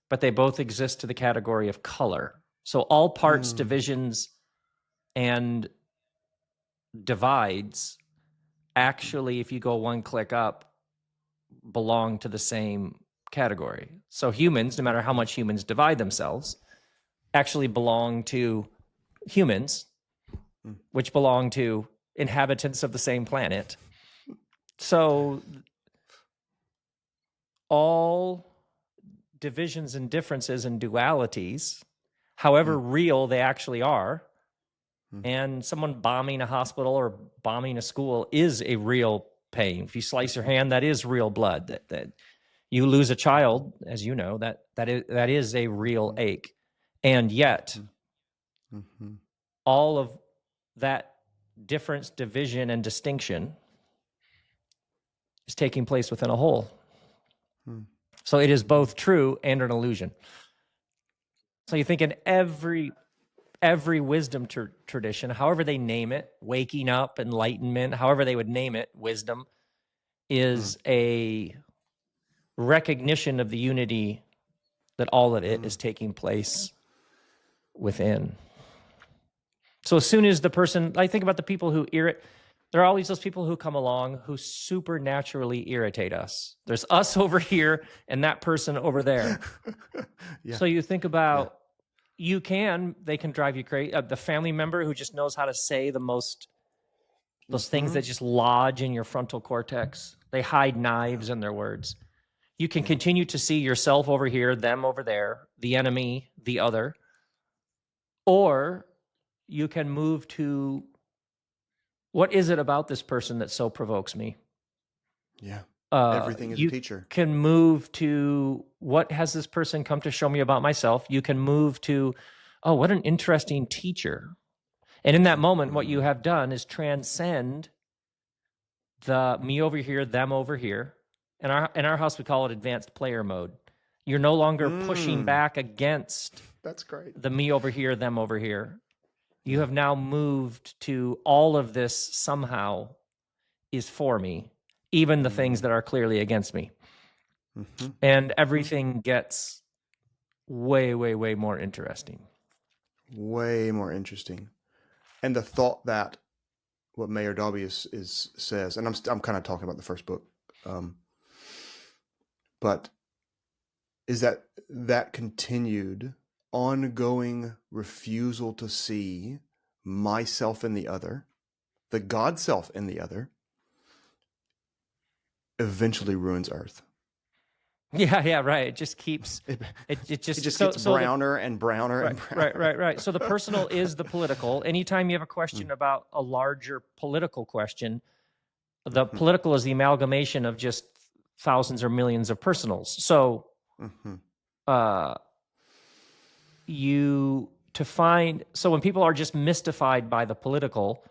[SPEAKER 2] but they both exist to the category of color. So all parts, divisions, and divides actually, if you go one click up, belong to the same category. So humans, no matter how much humans divide themselves, actually belong to humans, which belong to inhabitants of the same planet. So all divisions and differences and dualities, however real they actually are, and someone bombing a hospital or bombing a school is a real pain. If you slice your hand, that is real blood. That you lose a child, as you know, that is a real ache. And yet, all of that difference, division, and distinction is taking place within a whole. So it is both true and an illusion. So you think in every wisdom tradition, however they name it, waking up, enlightenment, however they would name it, wisdom is a recognition of the unity that all of it is taking place within. So as soon as the person, I think about the people who there are always those people who come along who supernaturally irritate us. There's us over here and that person over there. So you think about, they can drive you crazy. The family member who just knows how to say those things that just lodge in your frontal cortex. They hide knives in their words. You can continue to see yourself over here, them over there, the enemy, the other. Or you can move to, what is it about this person that so provokes me?
[SPEAKER 3] Yeah. Everything is a teacher.
[SPEAKER 2] You can move to, what has this person come to show me about myself? You can move to, oh, what an interesting teacher. And in that moment, what you have done is transcend the me over here, them over here. In our house, we call it advanced player mode. You're no longer pushing back against
[SPEAKER 3] That's great.
[SPEAKER 2] the me over here, them over here. You have now moved to all of this somehow is for me, even the things that are clearly against me. And everything gets way, way, way more interesting.
[SPEAKER 3] Way more interesting. And the thought that what Mayor Dobby says, and I'm kind of talking about the first book, but is that continued ongoing refusal to see myself in the other, the God self in the other, eventually ruins Earth.
[SPEAKER 2] Yeah, right. It just keeps it just
[SPEAKER 3] gets browner and browner and browner.
[SPEAKER 2] Right. So the personal is the political. Anytime you have a question about a larger political question, the political is the amalgamation of just thousands or millions of personals. So so when people are just mystified by the political,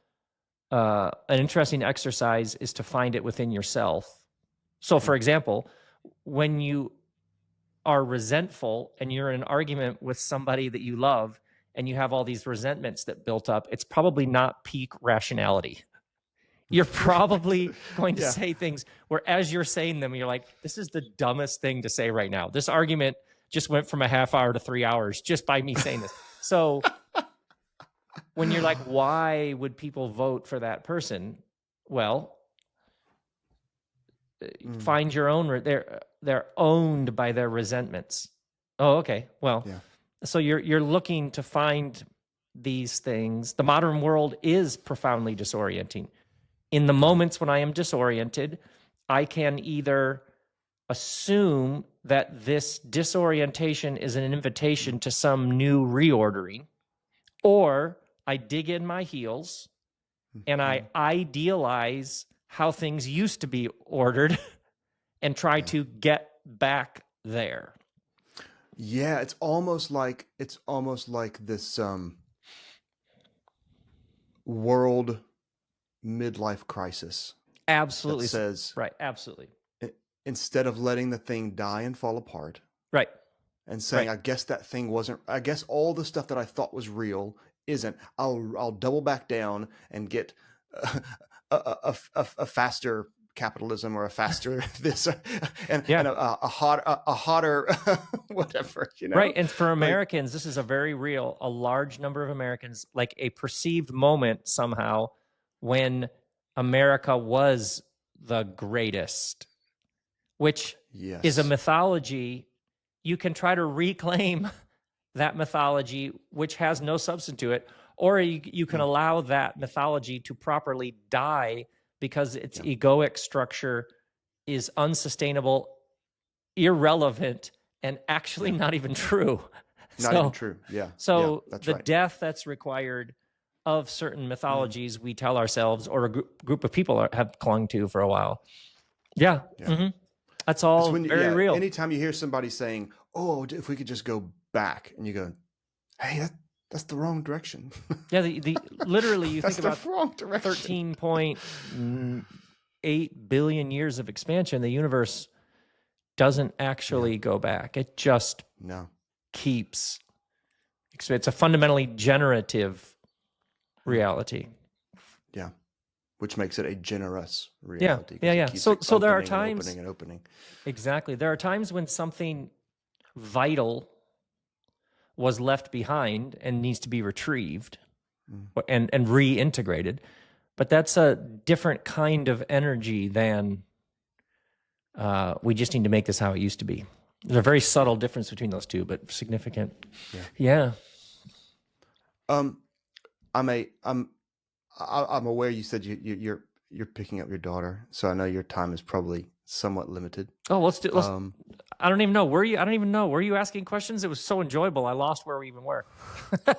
[SPEAKER 2] an interesting exercise is to find it within yourself. So for example, when you are resentful and you're in an argument with somebody that you love and you have all these resentments that built up, it's probably not peak rationality. You're probably going to say things where as you're saying them, you're like, this is the dumbest thing to say right now. This argument just went from a half hour to 3 hours just by me saying this. So when you're like, why would people vote for that person? Well, find your own, they're owned by their resentments. Oh, okay. Well, so you're looking to find these things. The modern world is profoundly disorienting. In the moments when I am disoriented, I can either assume that this disorientation is an invitation to some new reordering, or I dig in my heels and I idealize how things used to be ordered and try to get back there.
[SPEAKER 3] Yeah, it's almost like this world midlife crisis.
[SPEAKER 2] Absolutely.
[SPEAKER 3] That says,
[SPEAKER 2] right, absolutely.
[SPEAKER 3] Instead of letting the thing die and fall apart.
[SPEAKER 2] Right.
[SPEAKER 3] And saying, I guess that thing wasn't, I guess all the stuff that I thought was real isn't. I'll double back down and get a faster capitalism or a faster this and a hotter whatever, you know?
[SPEAKER 2] Right. And for Americans, this is a very real, a large number of Americans, like a perceived moment somehow when America was the greatest, which is a mythology. You can try to reclaim that mythology, which has no substance to it, or you can allow that mythology to properly die because its egoic structure is unsustainable irrelevant and actually not even true.
[SPEAKER 3] Not even true. Yeah.
[SPEAKER 2] So
[SPEAKER 3] that's
[SPEAKER 2] the
[SPEAKER 3] right.
[SPEAKER 2] death that's required of certain mythologies
[SPEAKER 3] Mm.
[SPEAKER 2] we tell ourselves or a group of people have clung to for a while. Yeah.
[SPEAKER 3] Yeah.
[SPEAKER 2] Mm-hmm. That's
[SPEAKER 3] It's
[SPEAKER 2] all
[SPEAKER 3] when
[SPEAKER 2] very real.
[SPEAKER 3] anytime you hear somebody saying, "Oh, if we could just go back," and you go, "Hey, that's the wrong direction."
[SPEAKER 2] Yeah. The literally, you
[SPEAKER 3] That's
[SPEAKER 2] think
[SPEAKER 3] the
[SPEAKER 2] about
[SPEAKER 3] wrong direction.
[SPEAKER 2] 13.8 billion years of expansion. The universe doesn't actually go back. It just
[SPEAKER 3] No.
[SPEAKER 2] keeps. It's a fundamentally generative reality.
[SPEAKER 3] Yeah. Which makes it a generous
[SPEAKER 2] Yeah,
[SPEAKER 3] reality. 'Cause
[SPEAKER 2] yeah,
[SPEAKER 3] it
[SPEAKER 2] yeah.
[SPEAKER 3] keeps
[SPEAKER 2] So there are
[SPEAKER 3] opening and
[SPEAKER 2] times,
[SPEAKER 3] opening and opening.
[SPEAKER 2] exactly. There are times when something vital was left behind and needs to be retrieved and reintegrated. But that's a different kind of energy than we just need to make this how it used to be. There's a very subtle difference between those two, but significant. Yeah.
[SPEAKER 3] I'm aware you said you're picking up your daughter, so I know your time is probably somewhat limited.
[SPEAKER 2] Oh, let's I don't even know. I don't even know. Were you asking questions? It was so enjoyable. I lost where we even were.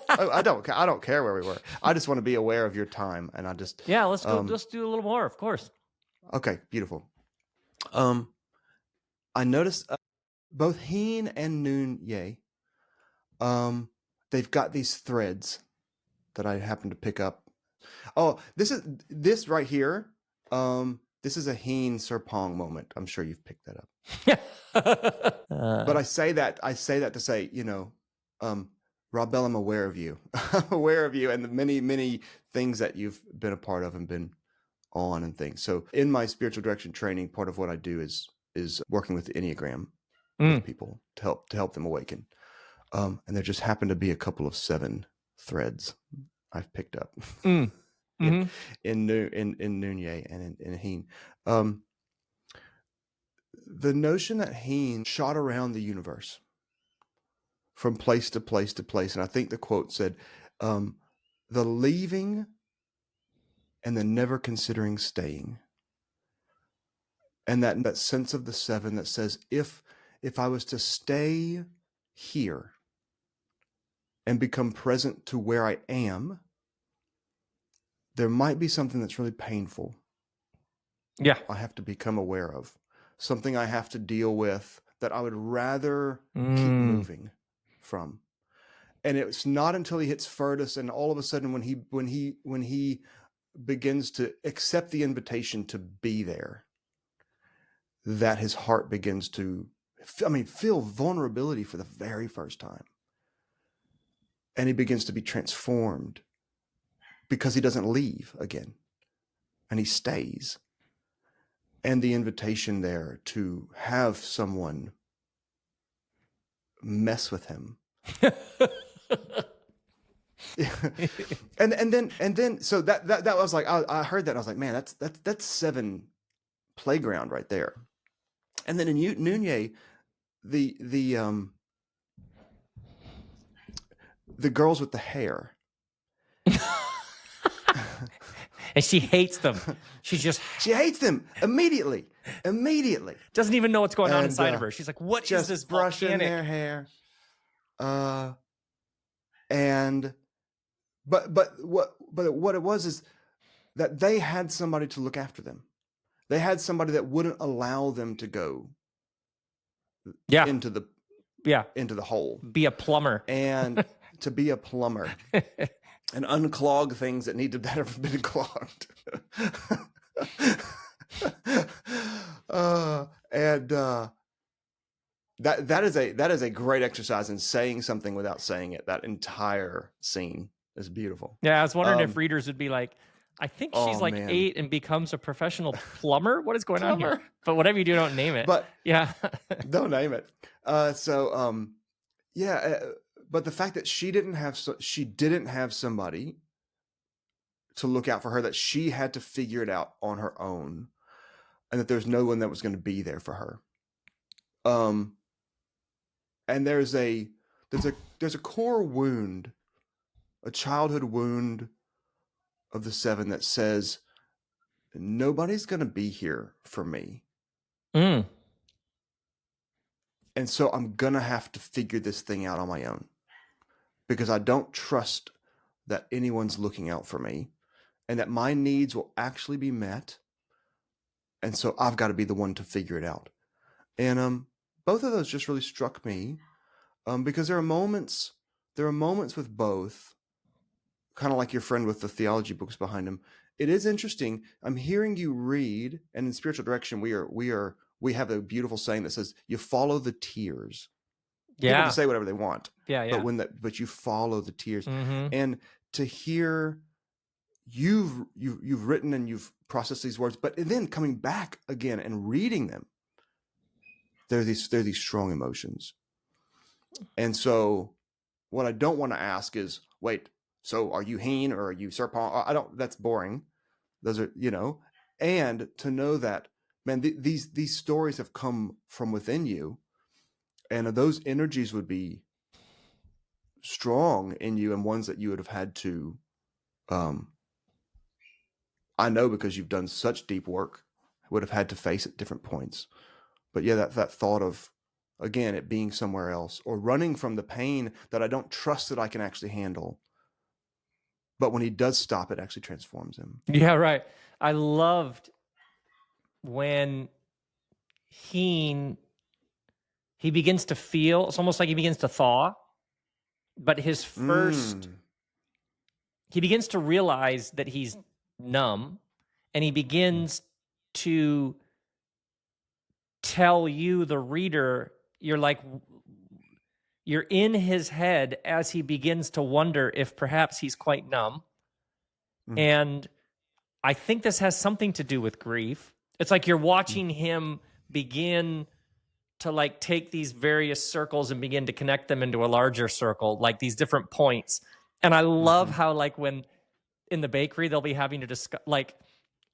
[SPEAKER 3] I don't care where we were. I just want to be aware of your time, and I just
[SPEAKER 2] Yeah, let's go. Let's do a little more, of course.
[SPEAKER 3] Okay, beautiful. I noticed both Heen and Noon Ye. They've got these threads that I happen to pick up. Oh, this right here. This is a Heen Serpong moment. I'm sure you've picked that up. But I say that to say, Rob Bell, I'm aware of you. I'm aware of you and the many, many things that you've been a part of and been on and things. So in my spiritual direction training, part of what I do is working with the Enneagram with people to help them awaken. And there just happened to be a couple of 7 threads I've picked up in Nunye and in Heen. The notion that Heen shot around the universe from place to place to place, and I think the quote said, "The leaving and the never considering staying," and that sense of the 7 that says, if I was to stay here and become present to where I am, there might be something that's really painful.
[SPEAKER 2] Yeah.
[SPEAKER 3] I have to become aware of something I have to deal with that I would rather keep moving from. And it's not until he hits Furtus and all of a sudden when he begins to accept the invitation to be there, that his heart begins to feel vulnerability for the very first time. And he begins to be transformed because he doesn't leave again and he stays. And the invitation there to have someone mess with him. and then so that was like, I heard that and I was like, man, that's 7 playground right there. And then in Nunye, the girls with the hair.
[SPEAKER 2] And she hates them. She
[SPEAKER 3] hates them immediately.
[SPEAKER 2] Doesn't even know what's going on inside of her. She's like, "What is this
[SPEAKER 3] brushing
[SPEAKER 2] volcanic?"
[SPEAKER 3] their hair? And but what it was is that they had somebody to look after them. They had somebody that wouldn't allow them to go into the hole.
[SPEAKER 2] Be a plumber.
[SPEAKER 3] And to be a plumber. And unclog things that need to have been clogged. That is a great exercise in saying something without saying it. That entire scene is beautiful.
[SPEAKER 2] Yeah, I was wondering if readers would be like, I think she's like 8 and becomes a professional plumber. What is going on here? But whatever you do, don't name it.
[SPEAKER 3] But
[SPEAKER 2] yeah,
[SPEAKER 3] don't name it. But the fact that she didn't have somebody to look out for her, that she had to figure it out on her own, and that there's no one that was going to be there for her. And there's a core wound, a childhood wound of the 7 that says, nobody's going to be here for me. And so I'm going to have to figure this thing out on my own because I don't trust that anyone's looking out for me and that my needs will actually be met. And so I've got to be the one to figure it out. And both of those just really struck me because there are moments with both, kind of like your friend with the theology books behind him. It is interesting. I'm hearing you read, and in spiritual direction, we have a beautiful saying that says, "You follow the tears." People
[SPEAKER 2] Yeah.
[SPEAKER 3] can say whatever they want,
[SPEAKER 2] Yeah. Yeah.
[SPEAKER 3] but you follow the tears,
[SPEAKER 2] Mm-hmm.
[SPEAKER 3] and to hear you've written and you've processed these words, but then coming back again and reading them, there are these strong emotions, and so what I don't want to ask is, wait, so are you Heen or are you Serpent? I don't. That's boring. Those are, and to know that, man, these stories have come from within you, and those energies would be strong in you, and ones that you would have had to, I know because you've done such deep work, would have had to face at different points. But yeah, that thought of, again, it being somewhere else or running from the pain that I don't trust that I can actually handle. But when he does stop, it actually transforms him.
[SPEAKER 2] Yeah, right. I loved when he begins to feel, it's almost like he begins to thaw, but his first, he begins to realize that he's numb, and he begins to tell you, the reader, you're in his head as he begins to wonder if perhaps he's quite numb. And I think this has something to do with grief. It's like you're watching him begin to like take these various circles and begin to connect them into a larger circle, like these different points. And I love how, like, when in the bakery, they'll be having to discuss, like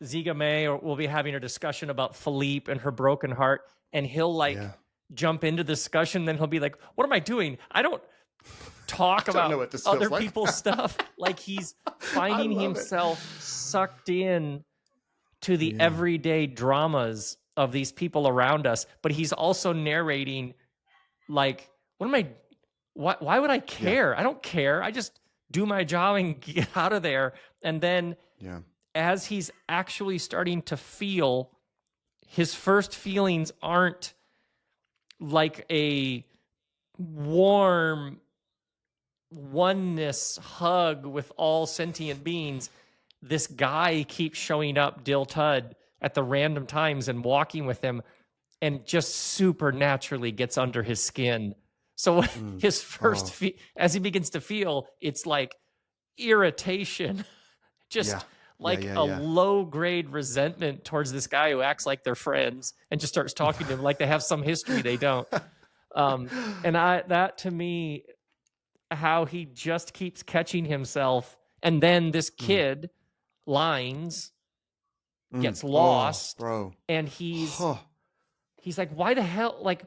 [SPEAKER 2] Ziga May or will be having a discussion about Philippe and her broken heart. And he'll jump into discussion. Then he'll be like, what am I doing? I don't talk about other people's stuff. Like, he's finding himself sucked in to the everyday dramas of these people around us, but he's also narrating, like, why would I care? I don't care. I just do my job and get out of there. And then as he's actually starting to feel, his first feelings aren't like a warm oneness hug with all sentient beings. This guy keeps showing up, Dil Tud, at the random times and walking with him, and just supernaturally gets under his skin. So his first, as he begins to feel, it's like irritation, just a low-grade resentment towards this guy who acts like they're friends and just starts talking to him like they have some history they don't. And that to me, how he just keeps catching himself, and then this kid Lines gets lost,
[SPEAKER 3] bro,
[SPEAKER 2] and he's like, why the hell, like,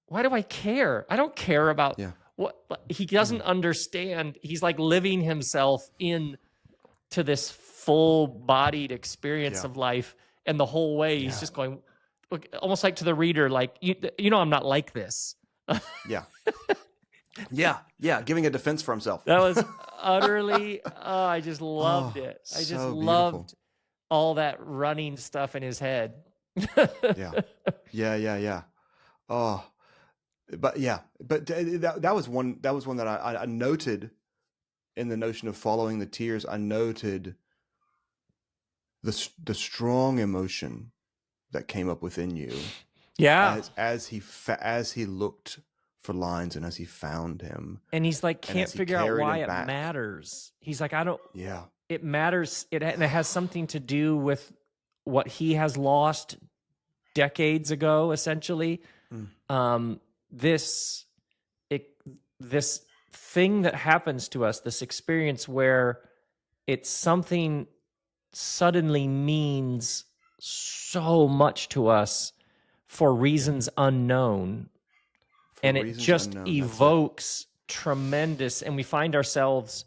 [SPEAKER 2] why do I care? I don't care about what he doesn't understand. He's like living himself in to this full-bodied experience of life, and the whole way he's just going, look, almost like to the reader, like, you know, I'm not like this.
[SPEAKER 3] Giving a defense for himself.
[SPEAKER 2] That was utterly, I just loved it. I just loved all that running stuff in his head.
[SPEAKER 3] Yeah. Oh, but that was one that I noted in the notion of following the tears. I noted the strong emotion that came up within you.
[SPEAKER 2] Yeah.
[SPEAKER 3] As he looked for Lines and as he found him,
[SPEAKER 2] and he's like, can't figure out why it matters. He's like, I don't. Yeah. It matters. It has something to do with what he has lost decades ago, essentially. This thing that happens to us, this experience where it's something suddenly means so much to us for reasons unknown. And it just evokes tremendous, and we find ourselves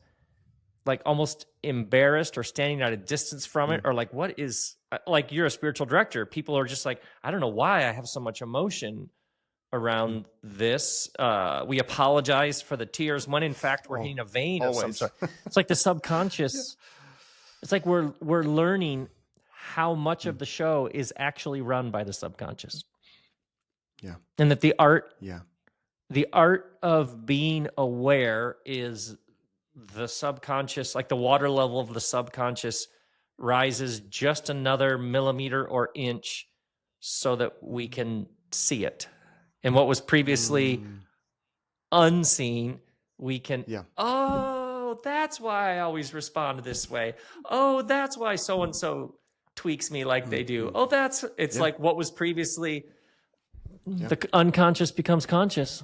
[SPEAKER 2] like almost embarrassed or standing at a distance from it, or like, what is, like, you're a spiritual director. People are just like, I don't know why I have so much emotion around this. We apologize for the tears when in fact we're hitting a vein of some
[SPEAKER 3] always.
[SPEAKER 2] sort. It's like the subconscious. It's like we're learning how much of the show is actually run by the subconscious.
[SPEAKER 3] Yeah.
[SPEAKER 2] And that the
[SPEAKER 3] Yeah.
[SPEAKER 2] art of being aware is the subconscious, like the water level of the subconscious rises just another millimeter or inch so that we can see it. And what was previously unseen, we can,
[SPEAKER 3] Yeah.
[SPEAKER 2] oh, that's why I always respond this way. Oh, that's why so-and-so tweaks me like they do. Oh, it's like what was previously the unconscious becomes conscious.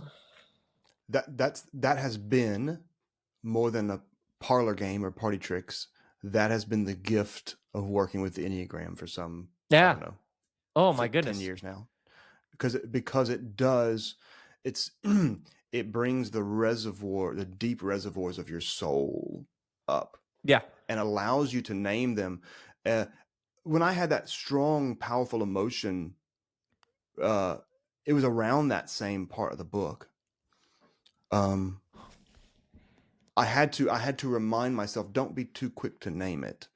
[SPEAKER 3] That has been more than a parlor game or party tricks. That has been the gift of working with the Enneagram for some, I don't know,
[SPEAKER 2] Oh my goodness.
[SPEAKER 3] 10 years now. Because it does, it's it brings the deep reservoirs of your soul up.
[SPEAKER 2] Yeah.
[SPEAKER 3] And allows you to name them. When I had that strong, powerful emotion, it was around that same part of the book. I had to remind myself, don't be too quick to name it,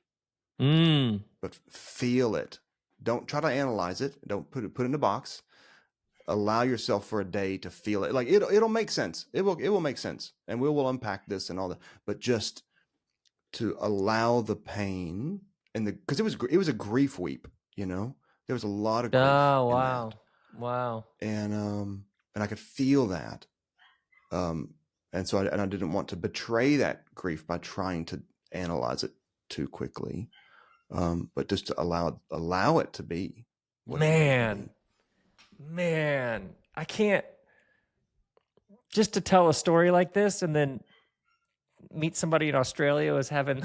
[SPEAKER 3] but feel it. Don't try to analyze it. Don't put it in a box. Allow yourself for a day to feel it. Like it'll make sense. It will make sense, and we will unpack this and all that. But just to allow the pain and because it was a grief weep. There was a lot of grief.
[SPEAKER 2] Oh
[SPEAKER 3] in
[SPEAKER 2] wow,
[SPEAKER 3] that.
[SPEAKER 2] wow.
[SPEAKER 3] And I could feel that. And so I didn't want to betray that grief by trying to analyze it too quickly, but just to allow it to be.
[SPEAKER 2] Man, I can't just to tell a story like this and then meet somebody in Australia who is having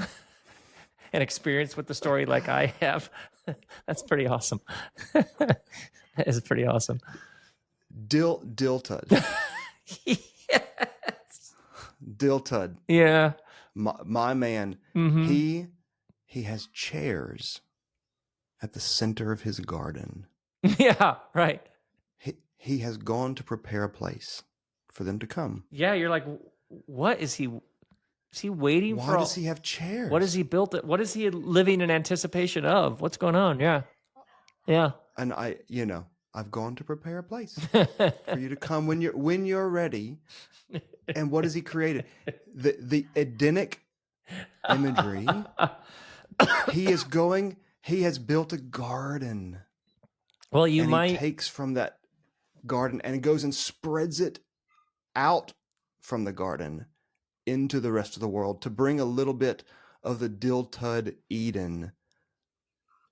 [SPEAKER 2] an experience with the story like I have. That's pretty awesome. That is pretty awesome.
[SPEAKER 3] Diltud. Diltud.
[SPEAKER 2] Yeah.
[SPEAKER 3] My man, he has chairs at the center of his garden.
[SPEAKER 2] Yeah, right.
[SPEAKER 3] He has gone to prepare a place for them to come.
[SPEAKER 2] Yeah, you're like, what is he? Is he waiting for?
[SPEAKER 3] Why does he have chairs?
[SPEAKER 2] What has he built? What is he living in anticipation of? What's going on? Yeah, yeah.
[SPEAKER 3] And I've gone to prepare a place for you to come when you're ready. And what has he created? The Edenic imagery. He has built a garden.
[SPEAKER 2] Well,
[SPEAKER 3] He takes from that garden and goes and spreads it out from the garden into the rest of the world to bring a little bit of the Diltud Eden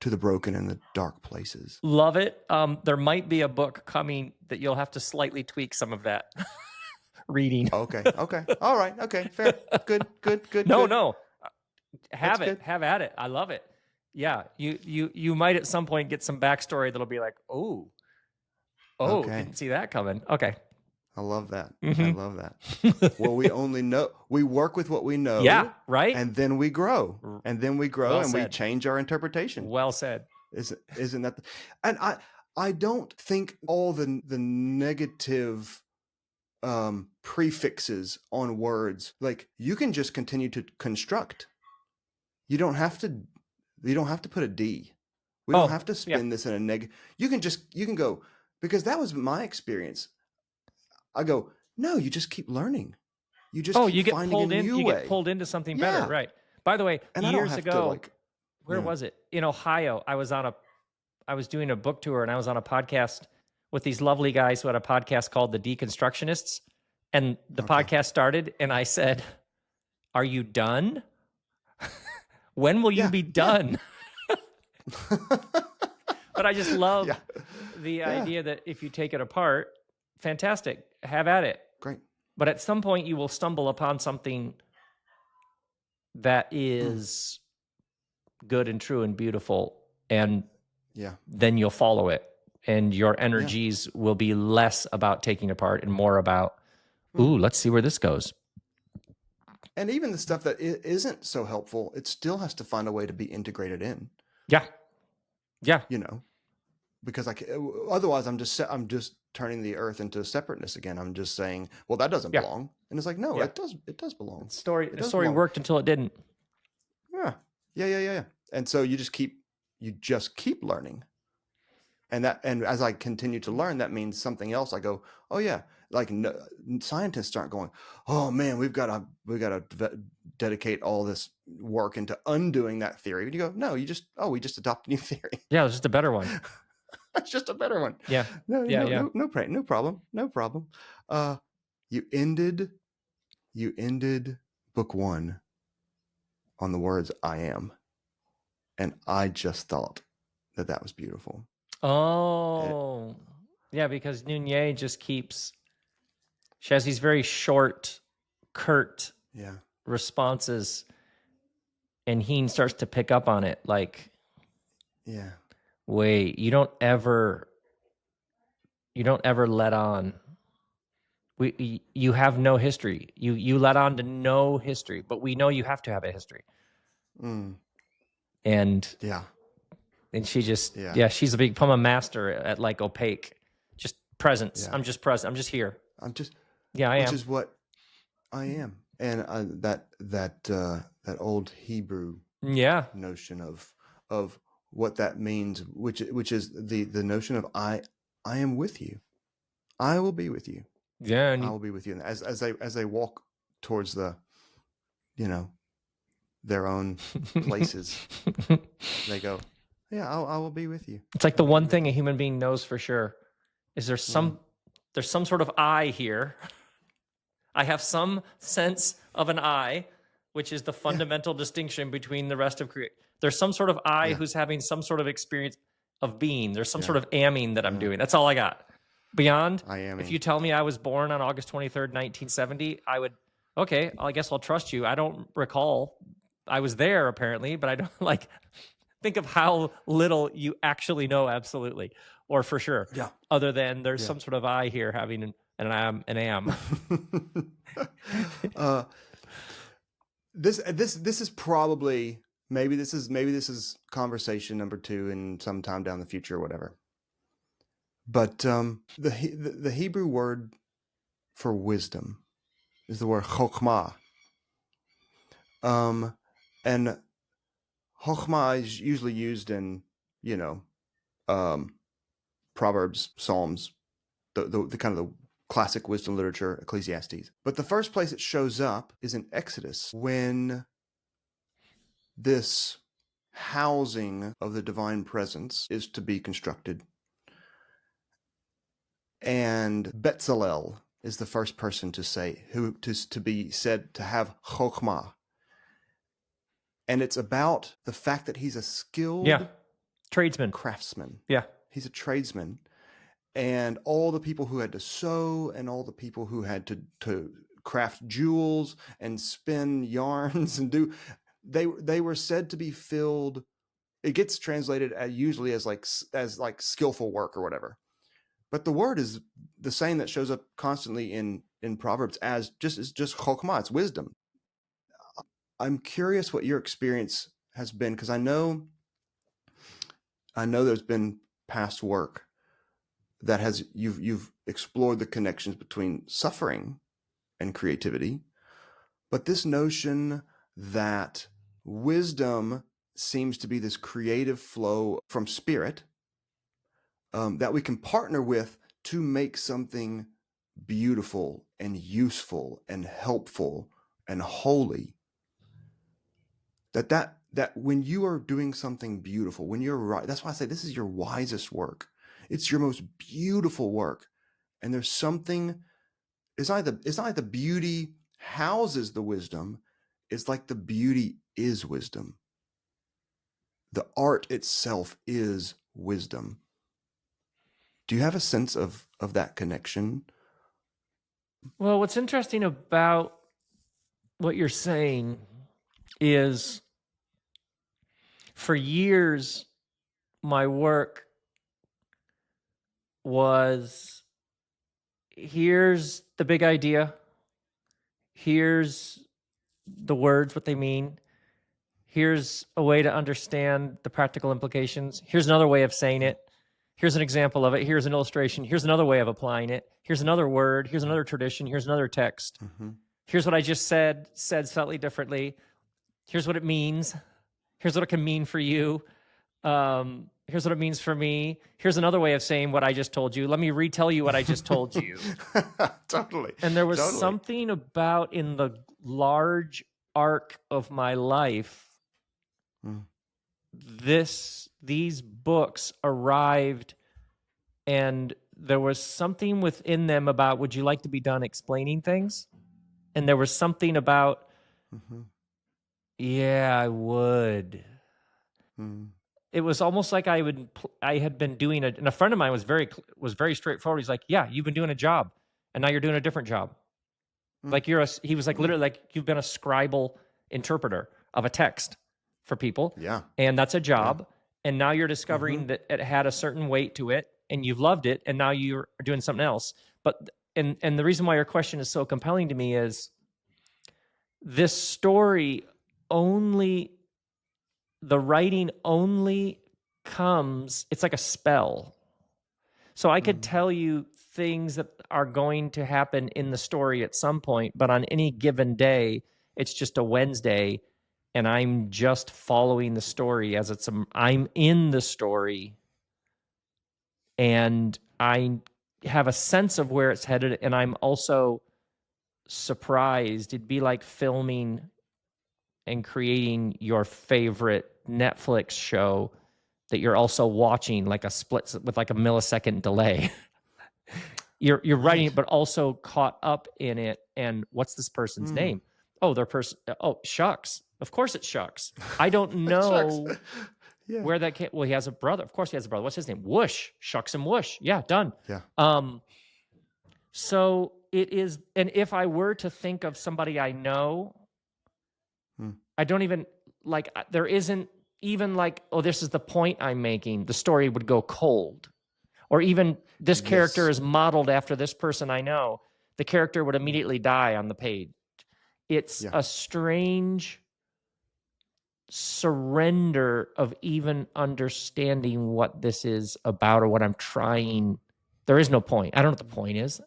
[SPEAKER 3] to the broken and the dark places.
[SPEAKER 2] Love it. There might be a book coming that you'll have to slightly tweak some of that reading.
[SPEAKER 3] Okay. All right. Okay. Fair. Good.
[SPEAKER 2] No. Have
[SPEAKER 3] That's
[SPEAKER 2] it.
[SPEAKER 3] good.
[SPEAKER 2] Have at it. I love it. Yeah. You might at some point get some backstory that'll be like, oh,
[SPEAKER 3] Okay.
[SPEAKER 2] didn't see that coming. Okay.
[SPEAKER 3] I love that.
[SPEAKER 2] Mm-hmm.
[SPEAKER 3] I love that. Well, we work with what we know.
[SPEAKER 2] Yeah. Right.
[SPEAKER 3] And then we grow. And
[SPEAKER 2] Well
[SPEAKER 3] we
[SPEAKER 2] said.
[SPEAKER 3] change our interpretation.
[SPEAKER 2] Well said.
[SPEAKER 3] Isn't that? And I don't think all the negative prefixes on words, like you can just continue to construct. You don't have to put a D. We don't have to spin this in a negative. You can go, because that was my experience. I go, no, you just keep learning. You just keep
[SPEAKER 2] you get
[SPEAKER 3] finding
[SPEAKER 2] pulled
[SPEAKER 3] a
[SPEAKER 2] in.
[SPEAKER 3] new
[SPEAKER 2] You
[SPEAKER 3] way.
[SPEAKER 2] get pulled into something
[SPEAKER 3] Yeah.
[SPEAKER 2] better, right? By the way,
[SPEAKER 3] And I don't
[SPEAKER 2] years
[SPEAKER 3] have to,
[SPEAKER 2] ago,
[SPEAKER 3] like,
[SPEAKER 2] where
[SPEAKER 3] yeah.
[SPEAKER 2] was it? In Ohio, I was doing a book tour and I was on a podcast with these lovely guys who had a podcast called The Deconstructionists. And the podcast started and I said, "Are you done? When will you be done?" But I just love the idea that if you take it apart, fantastic, have at it.
[SPEAKER 3] Great.
[SPEAKER 2] But at some point you will stumble upon something that is good and true and beautiful, and then you'll follow it. And your energies will be less about taking apart and more about, let's see where this goes.
[SPEAKER 3] And even the stuff that isn't so helpful, it still has to find a way to be integrated in.
[SPEAKER 2] Yeah.
[SPEAKER 3] Because otherwise I'm just turning the earth into separateness again. I'm just saying, well, that doesn't
[SPEAKER 2] Yeah.
[SPEAKER 3] belong. And it's like, no,
[SPEAKER 2] Yeah.
[SPEAKER 3] it does belong.
[SPEAKER 2] The story
[SPEAKER 3] does
[SPEAKER 2] story
[SPEAKER 3] belong.
[SPEAKER 2] worked until it didn't.
[SPEAKER 3] Yeah. And so you just keep learning. And as I continue to learn, that means something else. I go, oh yeah, like scientists aren't going, oh man, we've got to dedicate all this work into undoing that theory. And you go, no, we just adopt a new theory.
[SPEAKER 2] Yeah, it was just a better one.
[SPEAKER 3] It's just a better one.
[SPEAKER 2] Yeah.
[SPEAKER 3] No problem. You ended book 1 on the words "I am," and I just thought that was beautiful.
[SPEAKER 2] Oh, yeah, because Nunez just keeps. She has these very short, curt responses, and Heen starts to pick up on it. Like, wait, you don't ever let on. You have no history. You let on to no history, but we know you have to have a history. And she just she's a become a master at like opaque, just presence.
[SPEAKER 3] Yeah.
[SPEAKER 2] I'm just present. I'm just here.
[SPEAKER 3] I
[SPEAKER 2] am.
[SPEAKER 3] Which is what I am, and that old Hebrew notion of what that means, which is the notion of I am with you. I will be with you.
[SPEAKER 2] Yeah, and
[SPEAKER 3] I will be with you. And as they walk towards the, their own places, they go, yeah, I will be with you.
[SPEAKER 2] It's like the one thing a human being knows for sure is there's some sort of I here. I have some sense of an I, which is the fundamental distinction between the rest of creation. There's some sort of I who's having some sort of experience of being. There's some sort of amming that I'm doing. That's all I got. Beyond, if you tell me I was born on August 23rd, 1970, I would, okay, I guess I'll trust you. I don't recall. I was there apparently, but I don't think of how little you actually know absolutely or for sure.
[SPEAKER 3] Yeah.
[SPEAKER 2] Other than there's some sort of I here having an am.
[SPEAKER 3] This is probably maybe this is conversation number 2 in some time down the future or whatever. But the Hebrew word for wisdom is the word chokhmah. And chokhmah is usually used in Proverbs, Psalms, the kind of the classic wisdom literature, Ecclesiastes. But the first place it shows up is in Exodus, when this housing of the divine presence is to be constructed. And Bezalel is the first person to say, to be said to have chokhmah. And it's about the fact that he's a skilled
[SPEAKER 2] tradesman,
[SPEAKER 3] craftsman.
[SPEAKER 2] Yeah.
[SPEAKER 3] He's a tradesman. And all the people who had to sew and all the people who had to craft jewels and spin yarns and they were said to be filled. It gets translated usually as skillful work or whatever. But the word is the same that shows up constantly in Proverbs as just chokhmah. It's wisdom. I'm curious what your experience has been, because I know there's been past work that has you've explored the connections between suffering and creativity, but this notion that wisdom seems to be this creative flow from spirit that we can partner with to make something beautiful and useful and helpful and holy. That when you are doing something beautiful, when you're right, that's why I say this is your wisest work. It's your most beautiful work. And there's something, it's not like the beauty houses the wisdom. It's like the beauty is wisdom. The art itself is wisdom. Do you have a sense of that connection?
[SPEAKER 2] Well, what's interesting about what you're saying is, for years, my work was, here's the big idea, here's the words, what they mean, here's a way to understand the practical implications, here's another way of saying it, Here's an example of it. Here's an illustration. Here's another way of applying it. Here's another word. Here's another tradition. Here's another text. Here's what I just said slightly differently. Here's what it means. Here's what it can mean for you. Here's what it means for me. Here's another way of saying what I just told you. Let me retell you what I just told you.
[SPEAKER 3] Totally.
[SPEAKER 2] And there was
[SPEAKER 3] Totally.
[SPEAKER 2] something about in the large arc of my life, these books arrived, and there was something within them about, would you like to be done explaining things? And there was something about, yeah, I would. It was almost like I had been doing it, and a friend of mine was very straightforward. He's like, "Yeah, you've been doing a job, and now you're doing a different job. Like he was like literally like you've been a scribal interpreter of a text for people,
[SPEAKER 3] Yeah.
[SPEAKER 2] and that's a job. And now you're discovering that it had a certain weight to it, and you've loved it, and now you're doing something else. But and the reason why your question is so compelling to me is this story only." The writing only comes, it's like a spell. So I could tell you things that are going to happen in the story at some point, but on any given day, it's just a Wednesday, and I'm just following the story as I'm in the story, and I have a sense of where it's headed, and I'm also surprised. It'd be like filming and creating your favorite Netflix show that you're also watching like a split with like a millisecond delay. You're writing it, but also caught up in it. And what's this person's name? Oh, Oh, Shucks. Of course it's Shucks. I don't know where that came. Well, he has a brother. Of course he has a brother. What's his name? Whoosh. Shucks and Whoosh. Yeah, done.
[SPEAKER 3] Yeah.
[SPEAKER 2] So it is. And if I were to think of somebody I know, I don't even like, there isn't even like, oh, this is the point I'm making. The story would go cold. Or even this character is modeled after this person I know. The character would immediately die on the page. It's a strange surrender of even understanding what this is about or what I'm trying. There is no point. I don't know what the point is.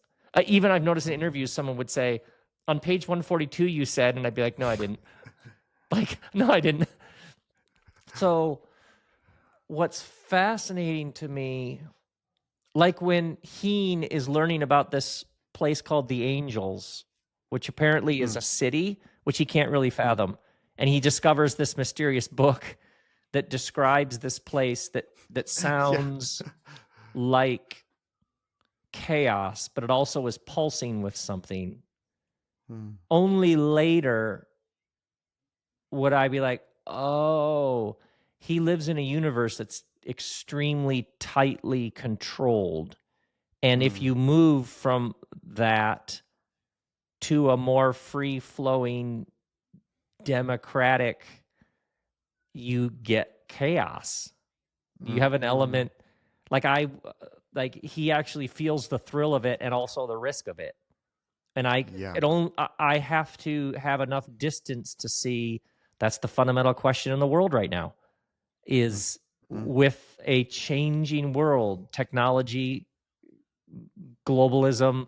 [SPEAKER 2] Even I've noticed in interviews, someone would say, on page 142 you said, and I'd be like, no, I didn't. Like, no, I didn't. So what's fascinating to me, like when Heen is learning about this place called the Angels, which apparently is a city, which he can't really fathom. And he discovers this mysterious book that describes this place that sounds like chaos, but it also is pulsing with something. Only later would I be like, oh, he lives in a universe that's extremely tightly controlled. And if you move from that to a more free-flowing, democratic, you get chaos. You have an element, like he actually feels the thrill of it and also the risk of it. And I have to have enough distance to see that's the fundamental question in the world right now is with a changing world, technology, globalism,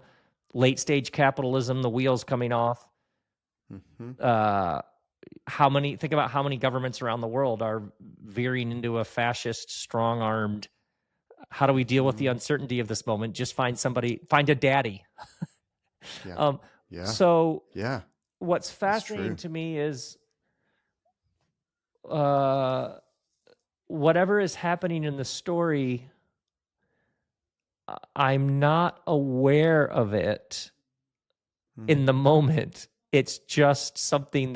[SPEAKER 2] late stage capitalism, the wheels coming off. Think about how many governments around the world are veering into a fascist, strong-armed. How do we deal with the uncertainty of this moment? Just find a daddy. So what's fascinating to me is whatever is happening in the story, I'm not aware of it in the moment. It's just something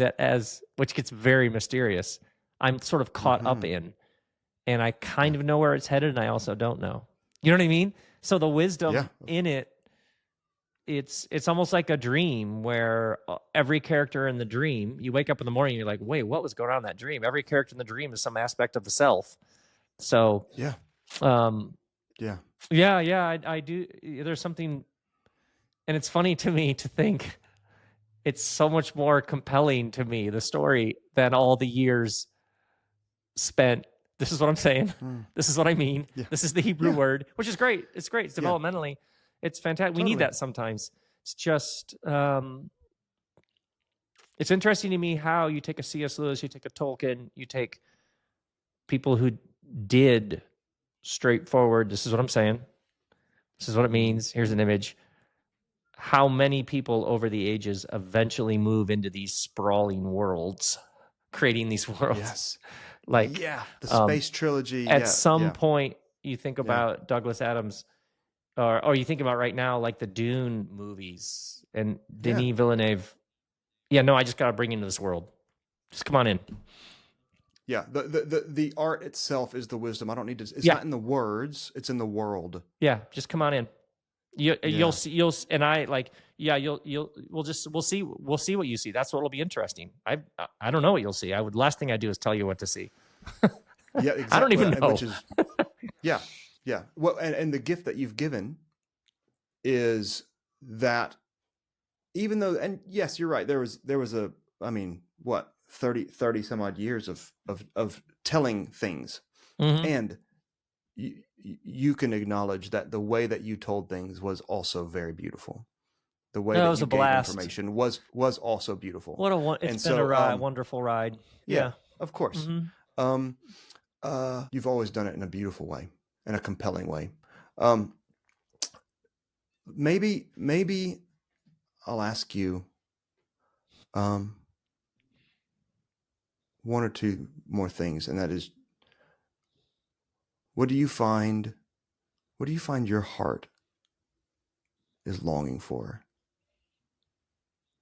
[SPEAKER 2] which gets very mysterious. I'm sort of caught up in, and I kind of know where it's headed, and I also don't know. You know what I mean? So the wisdom in it, it's almost like a dream where every character in the dream, you wake up in the morning and you're like, wait, what was going on in that dream? Every character in the dream is some aspect of the self. So I do. There's something, and it's funny to me to think it's so much more compelling to me, the story, than all the years spent This is what I'm saying. This is what I mean.
[SPEAKER 3] Yeah.
[SPEAKER 2] This is the Hebrew
[SPEAKER 3] Yeah.
[SPEAKER 2] word, which is great. It's great. It's
[SPEAKER 3] Yeah.
[SPEAKER 2] developmentally. It's fantastic. We need
[SPEAKER 3] Totally.
[SPEAKER 2] that sometimes. It's just, it's interesting to me how you take a C.S. Lewis, you take a Tolkien, you take people who did straightforward, this is what I'm saying. This is what it means. Here's an image. How many people over the ages eventually move into these sprawling worlds, creating these worlds?
[SPEAKER 3] Yes.
[SPEAKER 2] Like,
[SPEAKER 3] Yeah. The space trilogy.
[SPEAKER 2] at
[SPEAKER 3] yeah.
[SPEAKER 2] some
[SPEAKER 3] yeah.
[SPEAKER 2] point, you think about Douglas Adams, or you think about right now, like the Dune movies and Denis Villeneuve. Yeah, no, I just got to bring you into this world. Just come on in.
[SPEAKER 3] Yeah. The art itself is the wisdom. I don't need to. It's
[SPEAKER 2] Yeah.
[SPEAKER 3] not in the words. It's in the world.
[SPEAKER 2] Yeah, just come on in. You'll see. And I like. Yeah, we'll see what you see. That's what'll be interesting. I don't know what you'll see. Last thing I do is tell you what to see.
[SPEAKER 3] Yeah, exactly.
[SPEAKER 2] I don't even know.
[SPEAKER 3] Which is, yeah. Well, and the gift that you've given is that even though, and yes, you're right. There was a, I mean, what, 30 some odd years of telling things.
[SPEAKER 2] Mhm.
[SPEAKER 3] And you can acknowledge that the way that you told things was also very beautiful. The way that
[SPEAKER 2] was
[SPEAKER 3] you
[SPEAKER 2] a
[SPEAKER 3] gave
[SPEAKER 2] blast.
[SPEAKER 3] information was also beautiful.
[SPEAKER 2] It's been a wonderful ride. Yeah.
[SPEAKER 3] Of course.
[SPEAKER 2] Mhm.
[SPEAKER 3] You've always done it in a beautiful way, in a compelling way. Maybe I'll ask you one or two more things, and that is, what do you find your heart is longing for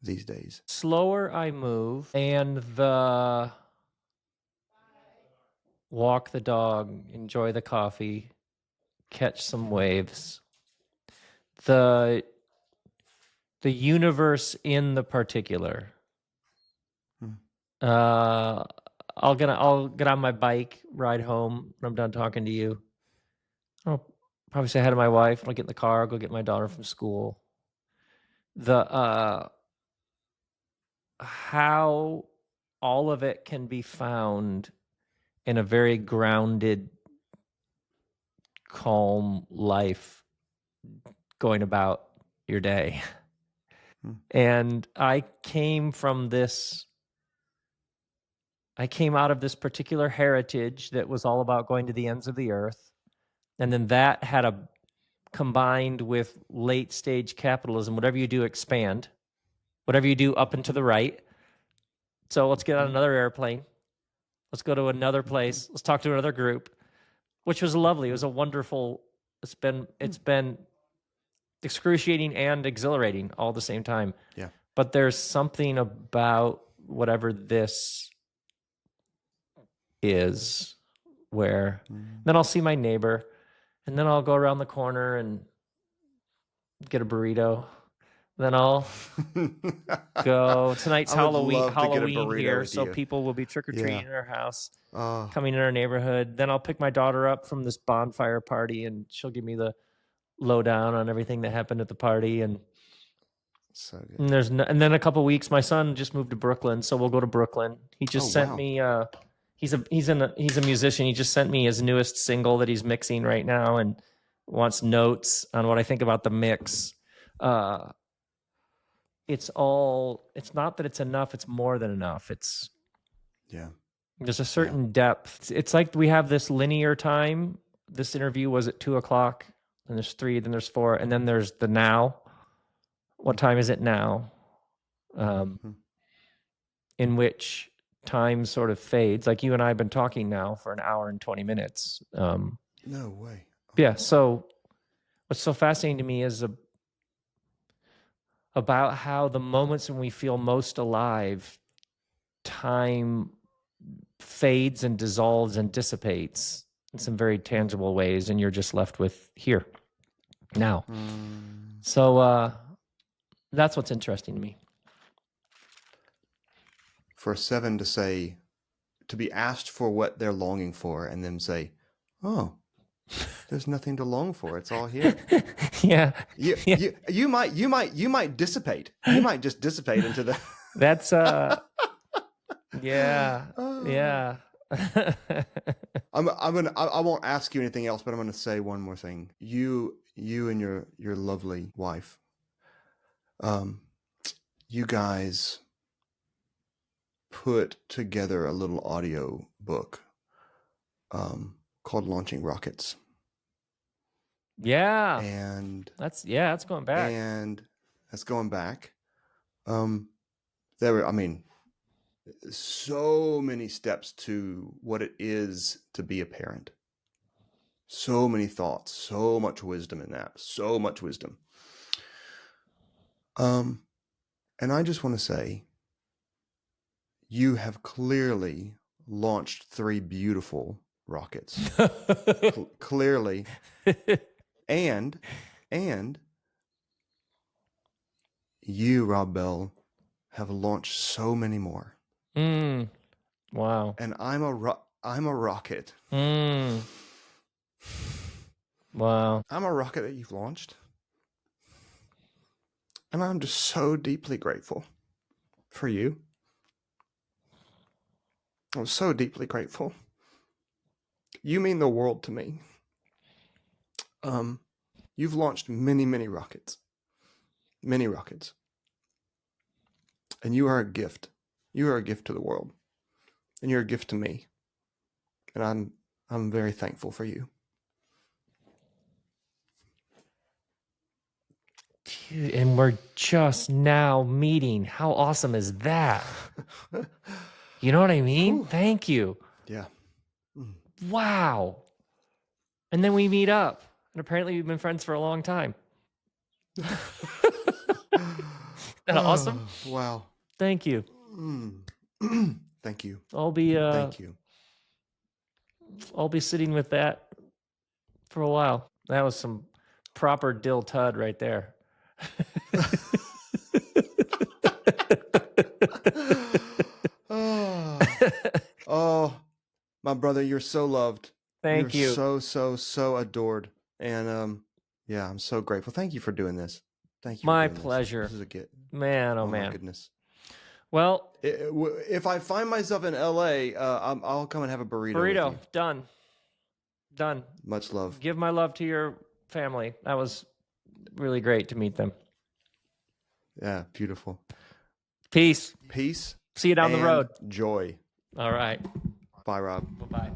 [SPEAKER 3] these days?
[SPEAKER 2] Slower I move, and the walk the dog, enjoy the coffee, catch some waves. The universe in the particular. I'll get on my bike, ride home when I'm done talking to you. I'll probably say hi to my wife. I'll get in the car, go get my daughter from school. How all of it can be found in a very grounded, calm life going about your day. And I came out of this particular heritage that was all about going to the ends of the earth. And then that had combined with late stage capitalism. Whatever you do, expand. Whatever you do, up and to the right. So let's get on another airplane. Let's go to another place. Let's talk to another group, which was lovely. It was a wonderful, it's been excruciating and exhilarating all at the same time.
[SPEAKER 3] Yeah.
[SPEAKER 2] But there's something about whatever this is where then I'll see my neighbor, and then I'll go around the corner and get a burrito. Then I'll go. Tonight's
[SPEAKER 3] I would love to get a
[SPEAKER 2] Halloween
[SPEAKER 3] burrito
[SPEAKER 2] here,
[SPEAKER 3] with
[SPEAKER 2] so
[SPEAKER 3] you.
[SPEAKER 2] people will be trick-or-treating
[SPEAKER 3] Yeah.
[SPEAKER 2] in our house,
[SPEAKER 3] Oh,
[SPEAKER 2] coming in our neighborhood. Then I'll pick my daughter up from this bonfire party, and she'll give me the lowdown on everything that happened at the party. And
[SPEAKER 3] so good.
[SPEAKER 2] and then a couple weeks, my son just moved to Brooklyn, so we'll go to Brooklyn. He just sent
[SPEAKER 3] wow.
[SPEAKER 2] me. He's a musician. He just sent me his newest single that he's mixing right now, and wants notes on what I think about the mix. It's not that it's enough, it's more than enough. There's a certain depth. It's like we have this linear time. This interview was at 2:00, then there's 3, then there's 4, and then there's the now. What time is it now? In which time sort of fades. Like you and I have been talking now for an hour and 20 minutes.
[SPEAKER 3] No way.
[SPEAKER 2] Yeah. So what's so fascinating to me is about how the moments when we feel most alive, time fades and dissolves and dissipates in some very tangible ways, and you're just left with here, now. So that's what's interesting to me.
[SPEAKER 3] For a 7 to be asked for what they're longing for, and then say, "Oh, there's nothing to long for. It's all here."
[SPEAKER 2] Yeah.
[SPEAKER 3] You might dissipate. You might just dissipate into the.
[SPEAKER 2] That's yeah. Yeah.
[SPEAKER 3] I won't ask you anything else, but I'm gonna say one more thing. You and your lovely wife, you guys put together a little audio book called Launching Rockets.
[SPEAKER 2] Yeah.
[SPEAKER 3] And
[SPEAKER 2] That's going back.
[SPEAKER 3] and that's going back. There were, I mean, so many steps to what it is to be a parent. So many thoughts, so much wisdom in that, so much wisdom. And I just want to say, you have clearly launched 3 beautiful rockets. Clearly, and you, Rob Bell, have launched so many more.
[SPEAKER 2] Wow.
[SPEAKER 3] And I'm a rocket.
[SPEAKER 2] Wow.
[SPEAKER 3] I'm a rocket that you've launched. And I'm just so deeply grateful for you. I'm so deeply grateful. You mean the world to me. You've launched many, many rockets. Many rockets. And you are a gift. You are a gift to the world. And you're a gift to me. And I'm very thankful for you.
[SPEAKER 2] Dude, and we're just now meeting. How awesome is that? You know what I mean?
[SPEAKER 3] Whew.
[SPEAKER 2] Thank you.
[SPEAKER 3] Yeah.
[SPEAKER 2] Wow. And then we meet up. And apparently we've been friends for a long time. Isn't that awesome?
[SPEAKER 3] Wow.
[SPEAKER 2] Thank you.
[SPEAKER 3] Thank you.
[SPEAKER 2] Thank
[SPEAKER 3] you.
[SPEAKER 2] I'll be sitting with that for a while. That was some proper dill tud right there.
[SPEAKER 3] Oh, my brother, you're so loved.
[SPEAKER 2] Thank you.
[SPEAKER 3] So adored. And yeah, I'm so grateful. Thank you for doing this. Thank you.
[SPEAKER 2] My
[SPEAKER 3] for doing
[SPEAKER 2] pleasure.
[SPEAKER 3] This is a gift.
[SPEAKER 2] Man, oh,
[SPEAKER 3] My
[SPEAKER 2] man.
[SPEAKER 3] goodness.
[SPEAKER 2] Well,
[SPEAKER 3] if I find myself in LA, I'll come and have a burrito. With you.
[SPEAKER 2] Done.
[SPEAKER 3] Much love.
[SPEAKER 2] Give my love to your family. That was really great to meet them.
[SPEAKER 3] Yeah, beautiful.
[SPEAKER 2] Peace.
[SPEAKER 3] Peace.
[SPEAKER 2] See you down the road.
[SPEAKER 3] Joy.
[SPEAKER 2] All right.
[SPEAKER 3] Bye, Rob.
[SPEAKER 2] Bye-bye.